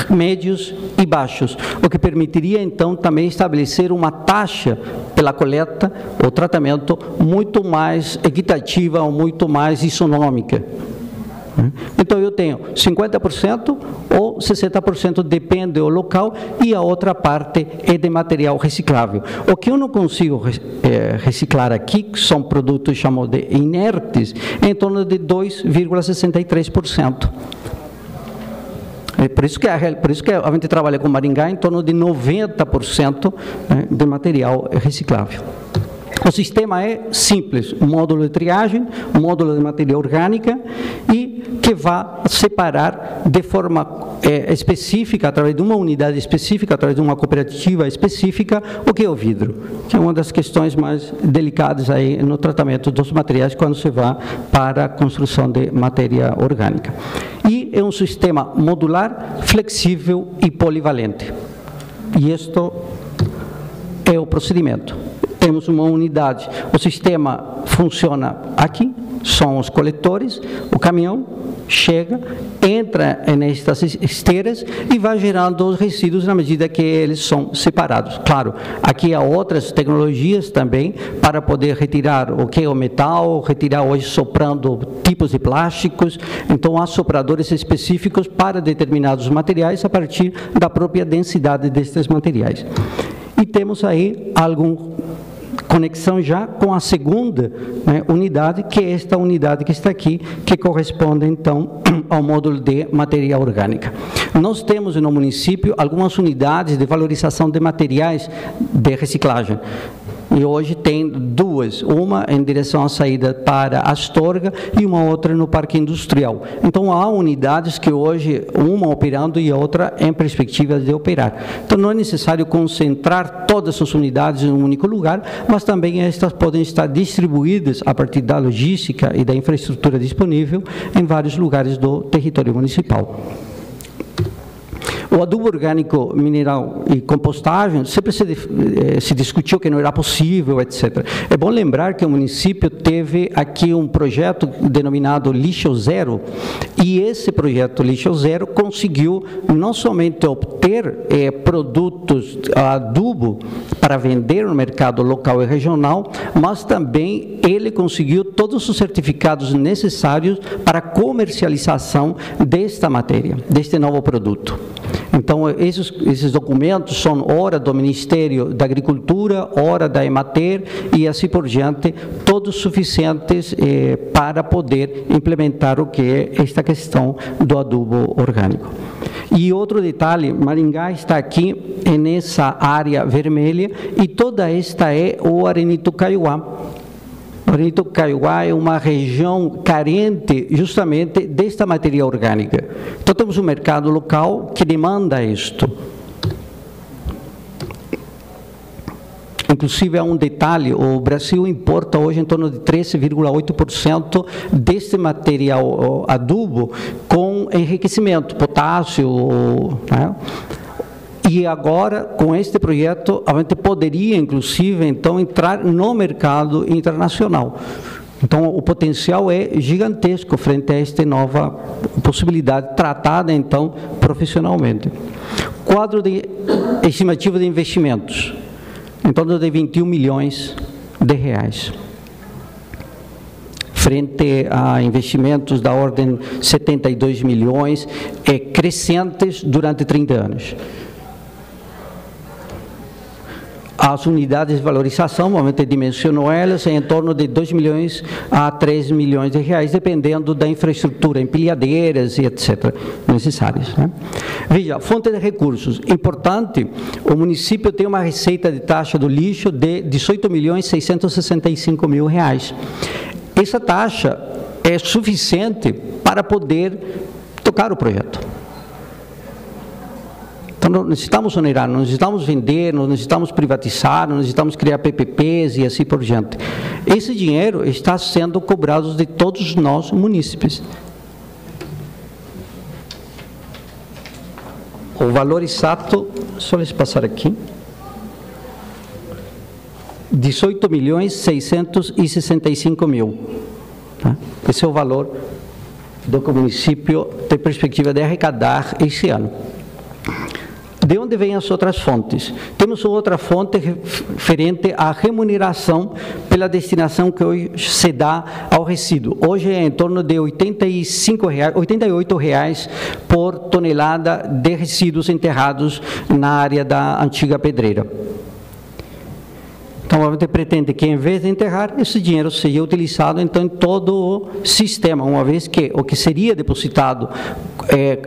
médios e baixos, o que permitiria, então, também estabelecer uma taxa pela coleta ou tratamento muito mais equitativa ou muito mais isonômica. Então, eu tenho 50% ou 60%, depende do local, e a outra parte é de material reciclável. O que eu não consigo reciclar aqui, que são produtos chamados de inertes, é em torno de 2,63%. Por isso que a gente trabalha com Maringá em torno de 90% de material reciclável. O sistema é simples, módulo de triagem, módulo de matéria orgânica e que vai separar de forma específica, através de uma unidade específica, através de uma cooperativa específica, o que é o vidro, que é uma das questões mais delicadas aí no tratamento dos materiais quando se vai para a construção de matéria orgânica. E é um sistema modular, flexível e polivalente. E isto é o procedimento. Temos uma unidade, o sistema funciona aqui, são os coletores, o caminhão chega, entra nestas esteiras e vai gerando os resíduos na medida que eles são separados. Claro, aqui há outras tecnologias também para poder retirar o que é o metal, retirar hoje soprando tipos de plásticos, então há sopradores específicos para determinados materiais a partir da própria densidade destes materiais. E temos aí algum conexão já com a segunda, né, unidade, que é esta unidade que está aqui, que corresponde, então, ao módulo de matéria orgânica. Nós temos no município algumas unidades de valorização de materiais de reciclagem. E hoje tem duas, uma em direção à saída para Astorga e uma outra no Parque Industrial. Então, há unidades que hoje, uma operando e a outra em perspectiva de operar. Então, não é necessário concentrar todas as unidades em um único lugar, mas também estas podem estar distribuídas a partir da logística e da infraestrutura disponível em vários lugares do território municipal. O adubo orgânico mineral e compostagem sempre se discutiu que não era possível, etc. É bom lembrar que o município teve aqui um projeto denominado Lixo Zero, e esse projeto Lixo Zero conseguiu não somente obter produtos adubo para vender no mercado local e regional, mas também ele conseguiu todos os certificados necessários para a comercialização desta matéria, deste novo produto. Então, esses documentos são ora do Ministério da Agricultura, ora da Emater e assim por diante, todos suficientes para poder implementar o que é esta questão do adubo orgânico. E outro detalhe, Maringá está aqui nessa área vermelha e toda esta é o Arenito Caiuá. O Arenito Caiuá é uma região carente justamente desta matéria orgânica. Então temos um mercado local que demanda isto. Inclusive, há um detalhe, o Brasil importa hoje em torno de 13,8% deste material adubo com enriquecimento, potássio, né? E agora, com este projeto, a gente poderia, inclusive, então, entrar no mercado internacional. Então, o potencial é gigantesco frente a esta nova possibilidade, tratada, então, profissionalmente. Quadro de estimativa de investimentos, em torno de 21 milhões de reais. Frente a investimentos da ordem de 72 milhões, crescentes durante 30 anos. As unidades de valorização, normalmente dimensionou elas, em torno de 2 milhões a 3 milhões de reais, dependendo da infraestrutura, empilhadeiras e etc. necessárias, né? Veja, fonte de recursos. Importante, o município tem uma receita de taxa do lixo de 18 milhões 665 mil reais. Essa taxa é suficiente para poder tocar o projeto. Então, não necessitamos onerar, não necessitamos vender, não necessitamos privatizar, não necessitamos criar PPPs e assim por diante. Esse dinheiro está sendo cobrado de todos nós, munícipes. O valor exato, só les passar aqui, 18 milhões 665 mil. Tá? Esse é o valor do que o município tem perspectiva de arrecadar esse ano. De onde vêm as outras fontes? Temos outra fonte referente à remuneração pela destinação que hoje se dá ao resíduo. Hoje é em torno de R$ 88 reais por tonelada de resíduos enterrados na área da antiga pedreira. Então, a gente pretende que, em vez de enterrar, esse dinheiro seja utilizado, então, em todo o sistema, uma vez que o que seria depositado,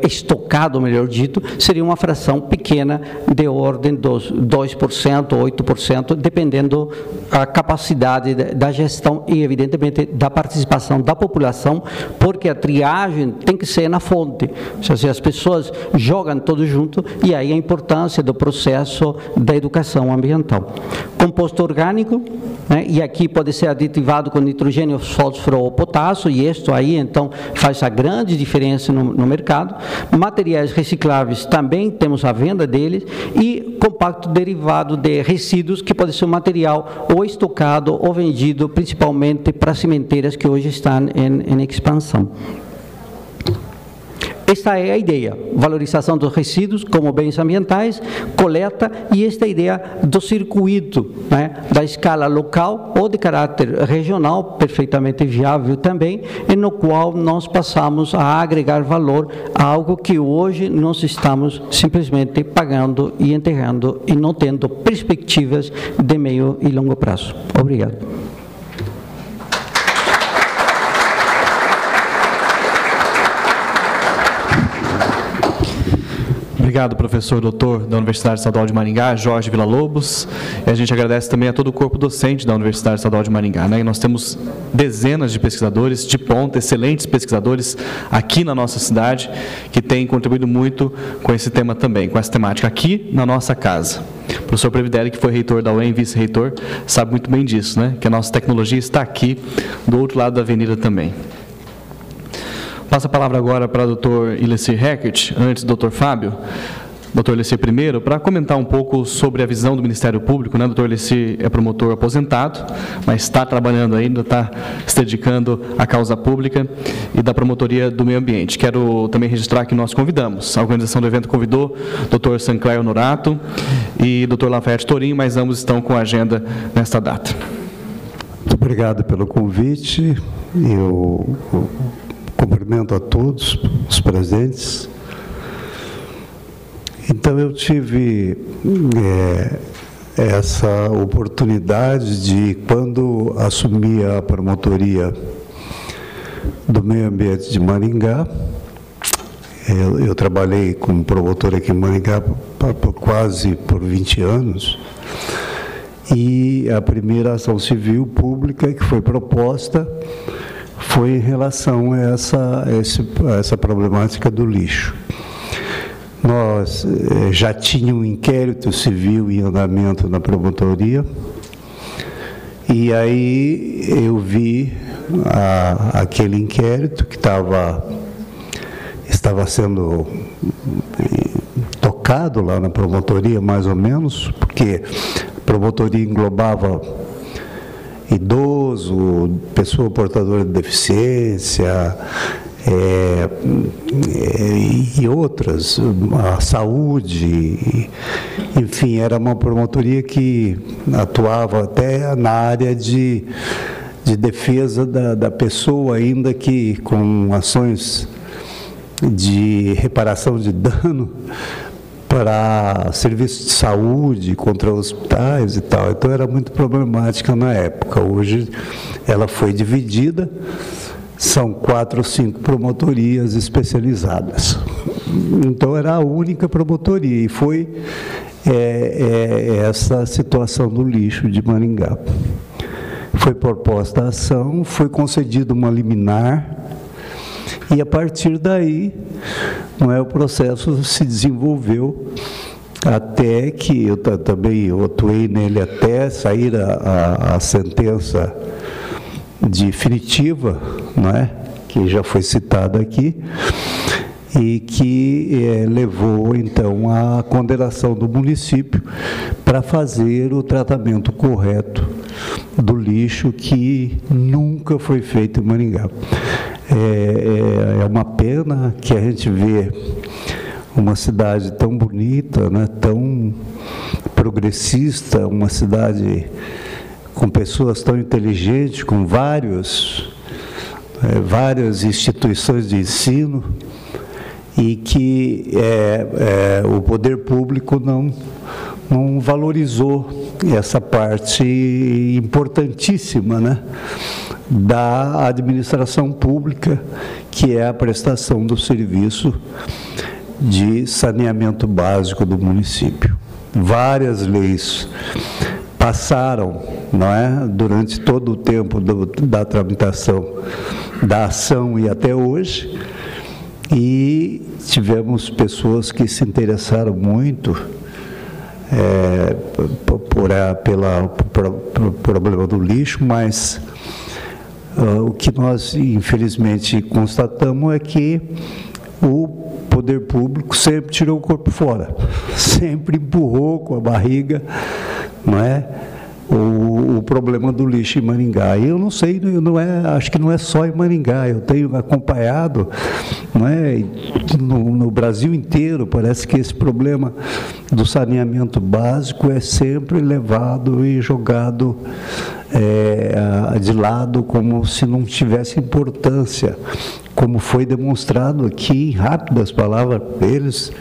estocado, melhor dito, seria uma fração pequena de ordem dos 2%, 8%, dependendo da capacidade da gestão e, evidentemente, da participação da população, porque a triagem tem que ser na fonte. Ou seja, as pessoas jogam tudo junto, e aí a importância do processo da educação ambiental. Composto orgânico, né, e aqui pode ser aditivado com nitrogênio, fósforo ou potássio, e isto aí, então, faz a grande diferença no mercado. mercado. Materiais recicláveis também temos a venda deles, e compacto derivado de resíduos, que pode ser um material ou estocado ou vendido principalmente para cimenteiras que hoje estão em expansão. Esta é a ideia: valorização dos resíduos como bens ambientais, coleta, e esta ideia do circuito, né, da escala local ou de caráter regional, perfeitamente viável também, no qual nós passamos a agregar valor a algo que hoje nós estamos simplesmente pagando e enterrando e não tendo perspectivas de meio e longo prazo. Obrigado. Obrigado, professor doutor da Universidade Estadual de Maringá, Jorge Villa-Lobos. E a gente agradece também a todo o corpo docente da Universidade Estadual de Maringá, né? E nós temos dezenas de pesquisadores de ponta, excelentes pesquisadores aqui na nossa cidade, que têm contribuído muito com esse tema também, com essa temática aqui na nossa casa. O professor Previdelli, que foi reitor da UEM, vice-reitor, sabe muito bem disso, né? Que a nossa tecnologia está aqui do outro lado da avenida também. Passo a palavra agora para o Dr. Ilecir Heckert, antes do Dr. Fábio. Dr. Ilecir primeiro, para comentar um pouco sobre a visão do Ministério Público, né? O Dr. Ilecir é promotor aposentado, mas está trabalhando ainda, está se dedicando à causa pública e da promotoria do meio ambiente. Quero também registrar que nós convidamos, a organização do evento convidou o Dr. Sancler Honorato e o Dr. Lafayette Torinho, mas ambos estão com a agenda nesta data. Muito obrigado pelo convite. Eu cumprimento a todos os presentes. Então, eu tive essa oportunidade de, quando assumi a promotoria do meio ambiente de Maringá, eu trabalhei como promotor aqui em Maringá quase por 20 anos, e a primeira ação civil pública que foi proposta foi em relação a essa problemática do lixo. Nós já tínhamos um inquérito civil em andamento na promotoria, e aí eu vi aquele inquérito que estava sendo tocado lá na promotoria, mais ou menos, porque a promotoria englobava idoso, pessoa portadora de deficiência, e outras, a saúde, enfim, era uma promotoria que atuava até na área de defesa da pessoa, ainda que com ações de reparação de dano para serviços de saúde, contra hospitais e tal. Então, era muito problemática na época. Hoje, ela foi dividida, são 4 ou 5 promotorias especializadas. Então, era a única promotoria, e foi essa situação do lixo de Maringá. Foi proposta a ação, foi concedida uma liminar, e a partir daí, o processo se desenvolveu até que eu também atuei nele até sair a sentença definitiva, que já foi citada aqui, e que levou, então, à condenação do município para fazer o tratamento correto do lixo, que nunca foi feito em Maringá. É uma pena que a gente vê uma cidade tão bonita, tão progressista, uma cidade com pessoas tão inteligentes, com várias instituições de ensino, e que o poder público não valorizou essa parte importantíssima, da administração pública, que é a prestação do serviço de saneamento básico do município. Várias leis passaram, durante todo o tempo da tramitação da ação e até hoje, e tivemos pessoas que se interessaram muito pelo problema do lixo, mas o que nós, infelizmente, constatamos é que o poder público sempre tirou o corpo fora, sempre empurrou com a barriga, não é? O problema do lixo em Maringá. E eu não sei, acho que não é só em Maringá, eu tenho acompanhado, não é, no Brasil inteiro, parece que esse problema do saneamento básico é sempre levado e jogado de lado como se não tivesse importância, como foi demonstrado aqui em rápidas palavras deles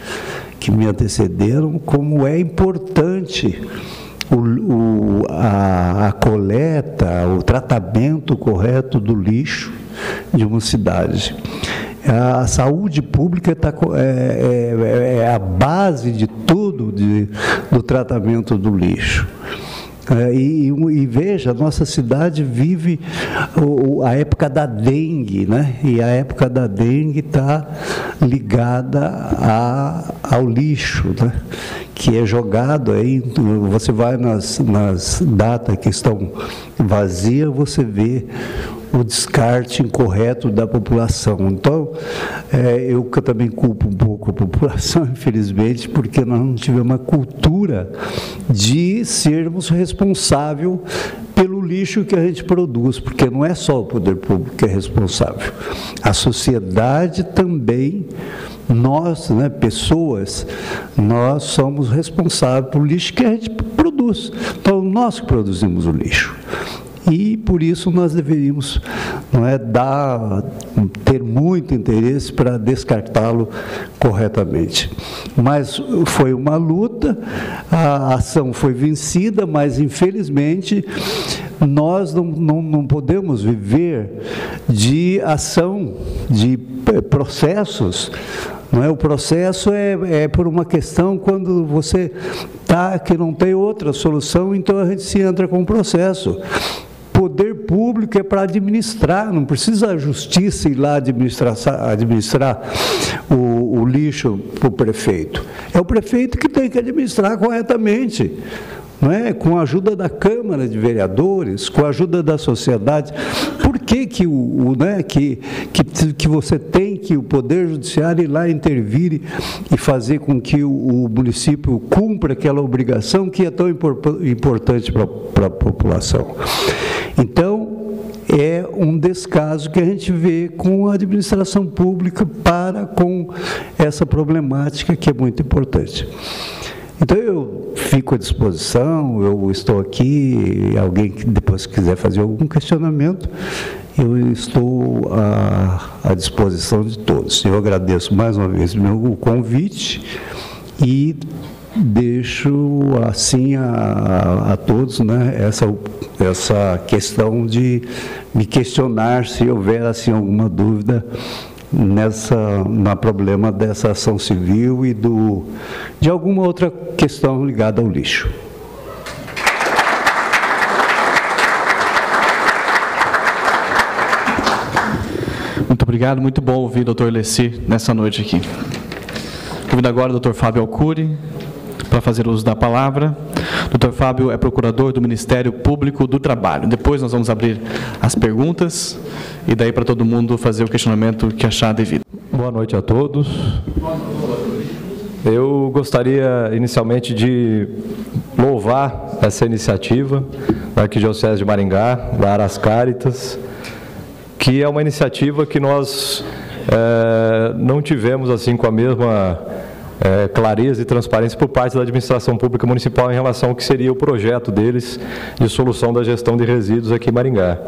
que me antecederam, como é importante a coleta, o tratamento correto do lixo de uma cidade. A saúde pública é a base de tudo do tratamento do lixo. E veja, a nossa cidade vive a época da dengue, né? E a época da dengue está ligada ao lixo, né? Que é jogado aí, você vai nas datas que estão vazias, você vê o descarte incorreto da população. Então, eu também culpo um pouco a população, infelizmente, porque nós não tivemos uma cultura de sermos responsáveis pelo lixo que a gente produz, porque não é só o poder público que é responsável. A sociedade também, nós, né, pessoas, nós somos responsáveis pelo lixo que a gente produz. Então, nós que produzimos o lixo. E, por isso, nós deveríamos, não é, ter muito interesse para descartá-lo corretamente. Mas foi uma luta, a ação foi vencida, mas, infelizmente, nós não podemos viver de ação, de processos. Não é? O processo é por uma questão quando você que não tem outra solução, então a gente se entra com o processo. Poder público é para administrar, não precisa a justiça ir lá administrar o lixo para o prefeito. É o prefeito que tem que administrar corretamente, não é? Com a ajuda da Câmara de Vereadores, com a ajuda da sociedade. Por que que você tem que o Poder Judiciário ir lá intervir e fazer com que o município cumpra aquela obrigação que é tão importante para a população? Então, é um descaso que a gente vê com a administração pública para com essa problemática que é muito importante. Então, eu fico à disposição, eu estou aqui, alguém que depois quiser fazer algum questionamento, eu estou à disposição de todos. Eu agradeço mais uma vez o convite e deixo assim a todos, né, essa questão de me questionar se houver assim alguma dúvida no problema dessa ação civil e de alguma outra questão ligada ao lixo. Muito obrigado, muito bom ouvir o doutor Leci nessa noite aqui. Convido agora o doutor Fábio Alcuri para fazer uso da palavra. Doutor Fábio é procurador do Ministério Público do Trabalho. Depois nós vamos abrir as perguntas e daí para todo mundo fazer o questionamento que achar devido. Boa noite a todos. Eu gostaria inicialmente de louvar essa iniciativa da Arquidiocese de Maringá, da Aras Caritas, que é uma iniciativa que nós não tivemos assim com a mesma clareza e transparência por parte da administração pública municipal em relação ao que seria o projeto deles de solução da gestão de resíduos aqui em Maringá.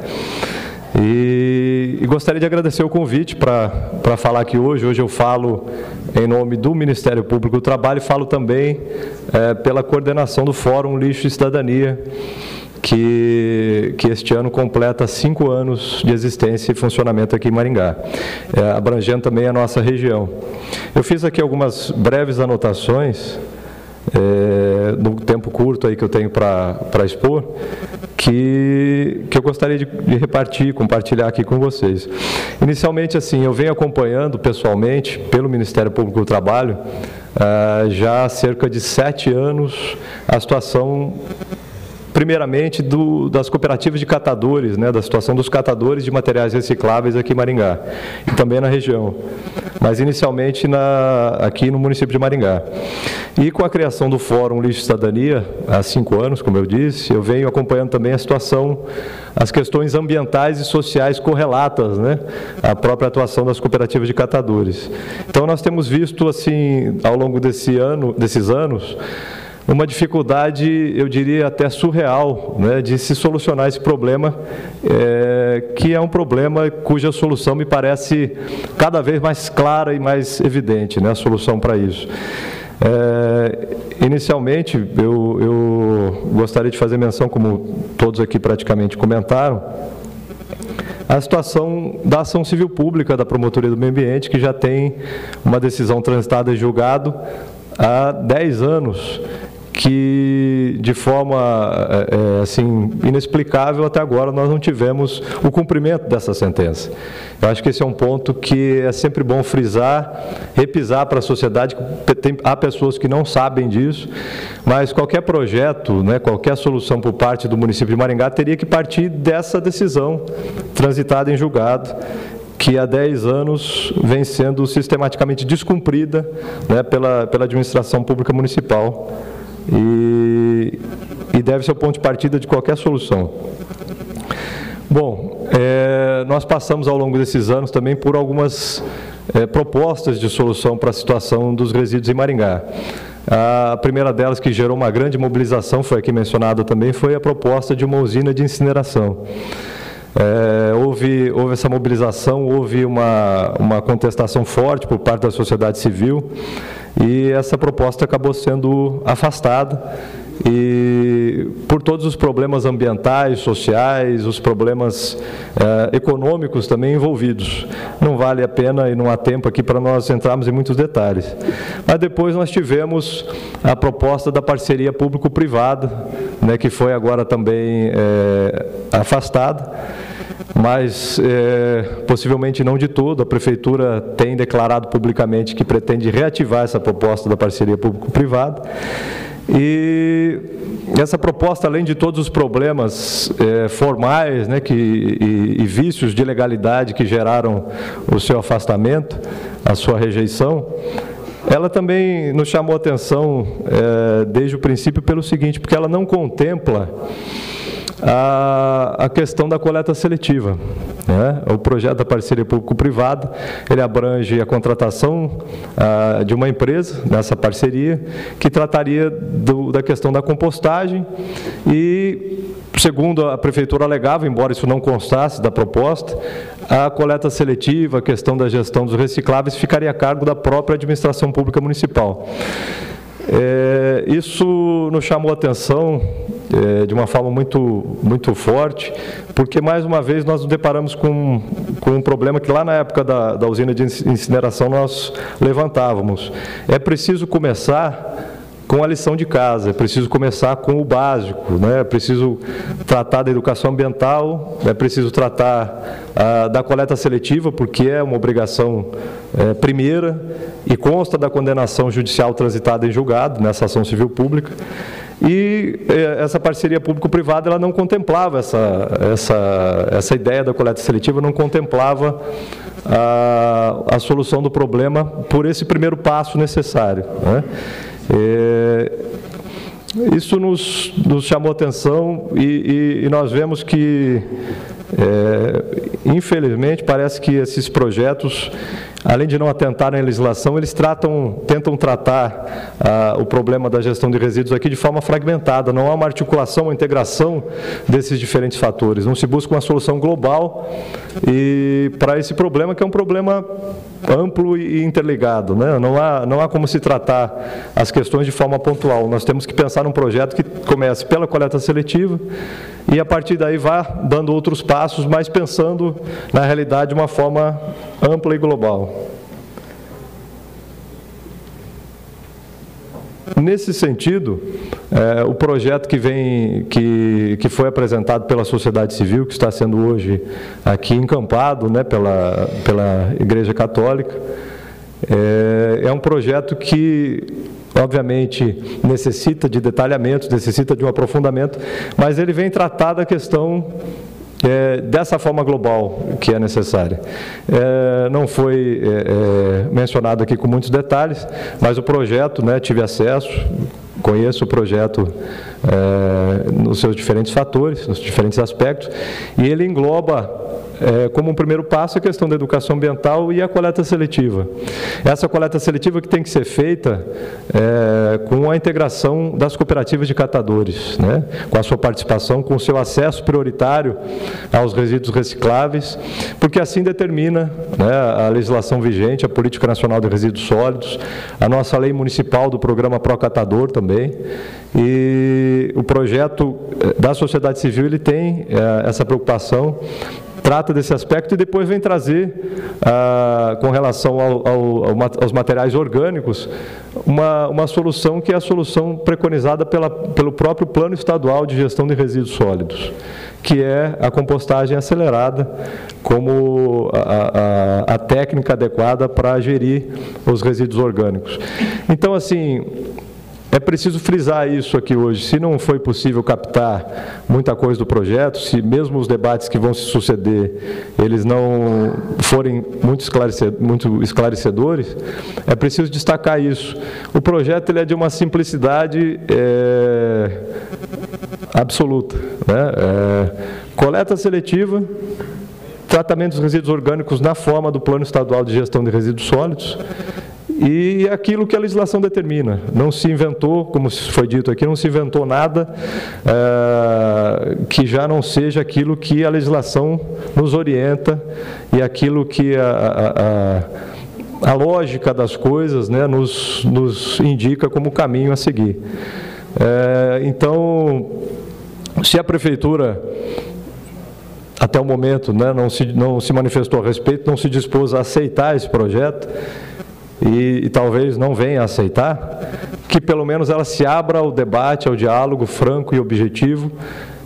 E gostaria de agradecer o convite para falar aqui hoje. Hoje eu falo em nome do Ministério Público do Trabalho e falo também pela coordenação do Fórum Lixo e Cidadania, que este ano completa 5 anos de existência e funcionamento aqui em Maringá, abrangendo também a nossa região. Eu fiz aqui algumas breves anotações, no tempo curto aí que eu tenho para expor, que eu gostaria de compartilhar aqui com vocês. Inicialmente, assim, eu venho acompanhando pessoalmente, pelo Ministério Público do Trabalho, já há cerca de 7 anos, a situação primeiramente das cooperativas de catadores, né, da situação dos catadores de materiais recicláveis aqui em Maringá, e também na região, mas inicialmente aqui no município de Maringá. E com a criação do Fórum Lixo e Cidadania, há 5 anos, como eu disse, eu venho acompanhando também a situação, as questões ambientais e sociais correlatas, né, à própria atuação das cooperativas de catadores. Então, nós temos visto, assim, ao longo desses anos, uma dificuldade, eu diria até surreal, né, de se solucionar esse problema, que é um problema cuja solução me parece cada vez mais clara e mais evidente, né, a solução para isso. Inicialmente, eu gostaria de fazer menção, como todos aqui praticamente comentaram, a situação da ação civil pública da Promotoria do Meio Ambiente, que já tem uma decisão transitada em julgado há 10 anos, que de forma assim, inexplicável até agora nós não tivemos o cumprimento dessa sentença. Eu acho que esse é um ponto que é sempre bom frisar, repisar para a sociedade, há pessoas que não sabem disso, mas qualquer projeto, né, qualquer solução por parte do município de Maringá teria que partir dessa decisão transitada em julgado, que há 10 anos vem sendo sistematicamente descumprida, né, pela administração pública municipal. E deve ser o ponto de partida de qualquer solução. Bom, nós passamos ao longo desses anos também por algumas propostas de solução para a situação dos resíduos em Maringá. A primeira delas, que gerou uma grande mobilização, foi aqui mencionada também, foi a proposta de uma usina de incineração. Houve essa mobilização, houve uma contestação forte por parte da sociedade civil, e essa proposta acabou sendo afastada, e por todos os problemas ambientais, sociais, os problemas econômicos também envolvidos. Não vale a pena e não há tempo aqui para nós entrarmos em muitos detalhes. Mas depois nós tivemos a proposta da parceria público-privada, né, que foi agora também afastada, mas possivelmente não de todo. A Prefeitura tem declarado publicamente que pretende reativar essa proposta da parceria público-privada. E essa proposta, além de todos os problemas formais, né, e vícios de legalidade que geraram o seu afastamento, a sua rejeição, ela também nos chamou a atenção desde o princípio pelo seguinte, porque ela não contempla a questão da coleta seletiva, né? O projeto da parceria público-privada, ele abrange a contratação de uma empresa nessa parceria, que trataria da questão da compostagem e, segundo a Prefeitura alegava, embora isso não constasse da proposta, a coleta seletiva, a questão da gestão dos recicláveis ficaria a cargo da própria administração pública municipal. Isso nos chamou a atenção de uma forma muito forte, porque mais uma vez nós nos deparamos com um problema que lá na época da usina de incineração nós levantávamos. É preciso começar com a lição de casa, é preciso começar com o básico, né? É preciso tratar da educação ambiental, é preciso tratar da coleta seletiva, porque é uma obrigação primeira e consta da condenação judicial transitada em julgado, nessa ação civil pública. E essa parceria público-privada, ela não contemplava essa ideia da coleta seletiva, não contemplava a solução do problema por esse primeiro passo necessário, né? Isso nos chamou a atenção e nós vemos que, infelizmente, parece que esses projetos, além de não atentarem à legislação, eles tentam tratar o problema da gestão de resíduos aqui de forma fragmentada. Não há uma articulação, uma integração desses diferentes fatores. Não se busca uma solução global para esse problema, que é um problema amplo e interligado, né? Não há como se tratar as questões de forma pontual. Nós temos que pensar num projeto que comece pela coleta seletiva e, a partir daí, vá dando outros passos, mas pensando, na realidade, de uma forma ampla e global. Nesse sentido, o projeto que foi apresentado pela sociedade civil, que está sendo hoje aqui encampado, né, pela Igreja Católica, é um projeto que obviamente necessita de detalhamento, necessita de um aprofundamento, mas ele vem tratar da questão dessa forma global que é necessária. Não foi mencionado aqui com muitos detalhes, mas o projeto, né, tive acesso, conheço o projeto nos seus diferentes fatores, nos diferentes aspectos, e ele engloba como um primeiro passo a questão da educação ambiental e a coleta seletiva. Essa coleta seletiva que tem que ser feita com a integração das cooperativas de catadores, né? Com a sua participação, com o seu acesso prioritário aos resíduos recicláveis, porque assim determina, né, a legislação vigente, a Política Nacional de Resíduos Sólidos, a nossa lei municipal do programa Procatador também, e o projeto da sociedade civil ele tem essa preocupação, trata desse aspecto e depois vem trazer, com relação aos materiais orgânicos, uma solução que é a solução preconizada pelo próprio Plano Estadual de Gestão de Resíduos Sólidos, que é a compostagem acelerada como a técnica adequada para gerir os resíduos orgânicos. Então, assim, é preciso frisar isso aqui hoje. Se não foi possível captar muita coisa do projeto, se mesmo os debates que vão se suceder, eles não forem muito esclarecedores, é preciso destacar isso. O projeto ele é de uma simplicidade absoluta, né? Coleta seletiva, tratamento dos resíduos orgânicos na forma do Plano Estadual de Gestão de Resíduos Sólidos, e aquilo que a legislação determina. Não se inventou, como foi dito aqui, não se inventou nada que já não seja aquilo que a legislação nos orienta e aquilo que a lógica das coisas, né, nos indica como caminho a seguir. Então, se a Prefeitura, até o momento, né, não se manifestou a respeito, não se dispôs a aceitar esse projeto, e talvez não venha a aceitar, que pelo menos ela se abra ao debate, ao diálogo franco e objetivo,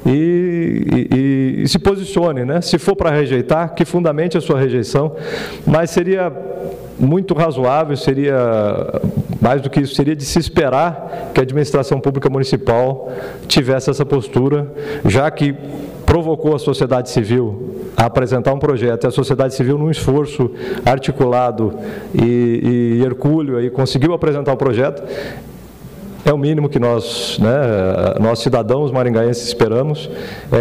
e se posicione, né? Se for para rejeitar, que fundamente a sua rejeição, mas seria muito razoável, seria mais do que isso, seria de se esperar que a administração pública municipal tivesse essa postura, já que provocou a sociedade civil a apresentar um projeto, e a sociedade civil, num esforço articulado e hercúleo, aí, conseguiu apresentar o projeto. É o mínimo que nós, né, nós cidadãos maringaenses esperamos,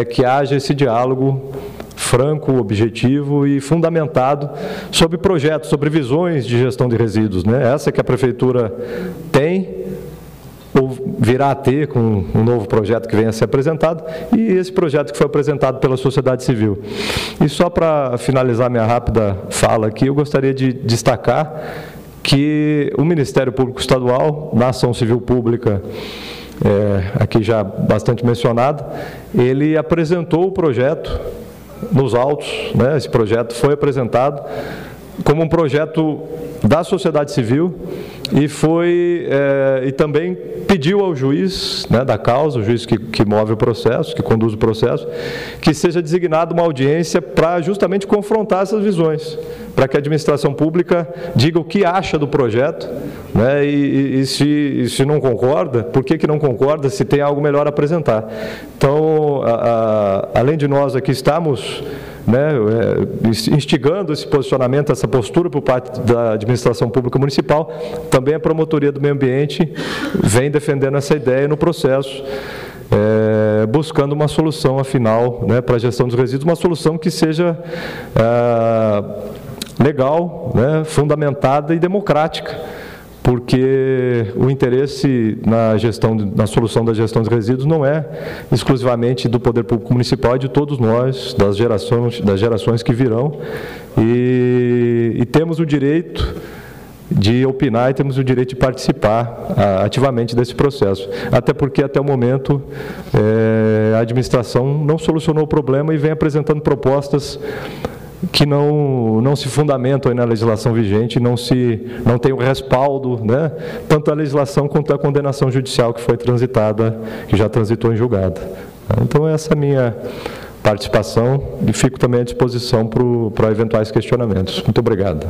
que haja esse diálogo franco, objetivo e fundamentado sobre projetos, sobre visões de gestão de resíduos, né? Essa que a Prefeitura tem, ou virá a ter com um novo projeto que venha a ser apresentado, e esse projeto que foi apresentado pela sociedade civil. E só para finalizar minha rápida fala aqui, eu gostaria de destacar que o Ministério Público Estadual, na ação civil pública, aqui já bastante mencionado, ele apresentou o projeto nos autos, né? Esse projeto foi apresentado como um projeto da sociedade civil e também pediu ao juiz, né, da causa, o juiz que move o processo, que conduz o processo, que seja designada uma audiência para justamente confrontar essas visões, para que a administração pública diga o que acha do projeto, né, e se não concorda, por que não concorda, se tem algo melhor a apresentar. Então, além de nós aqui estamos, né, instigando esse posicionamento, essa postura por parte da administração pública municipal, também a Promotoria do Meio Ambiente vem defendendo essa ideia no processo, buscando uma solução, afinal, né, para a gestão dos resíduos, uma solução que seja legal, né, fundamentada e democrática, porque o interesse na solução da gestão de resíduos não é exclusivamente do Poder Público Municipal, é de todos nós, das gerações que virão, e temos o direito de opinar e temos o direito de participar ativamente desse processo. Até porque, até o momento, a administração não solucionou o problema e vem apresentando propostas que não se fundamentam aí na legislação vigente, não tem o respaldo, né, tanto a legislação quanto a condenação judicial que foi transitada, que já transitou em julgado. Então, essa é a minha participação e fico também à disposição para eventuais questionamentos. Muito obrigado.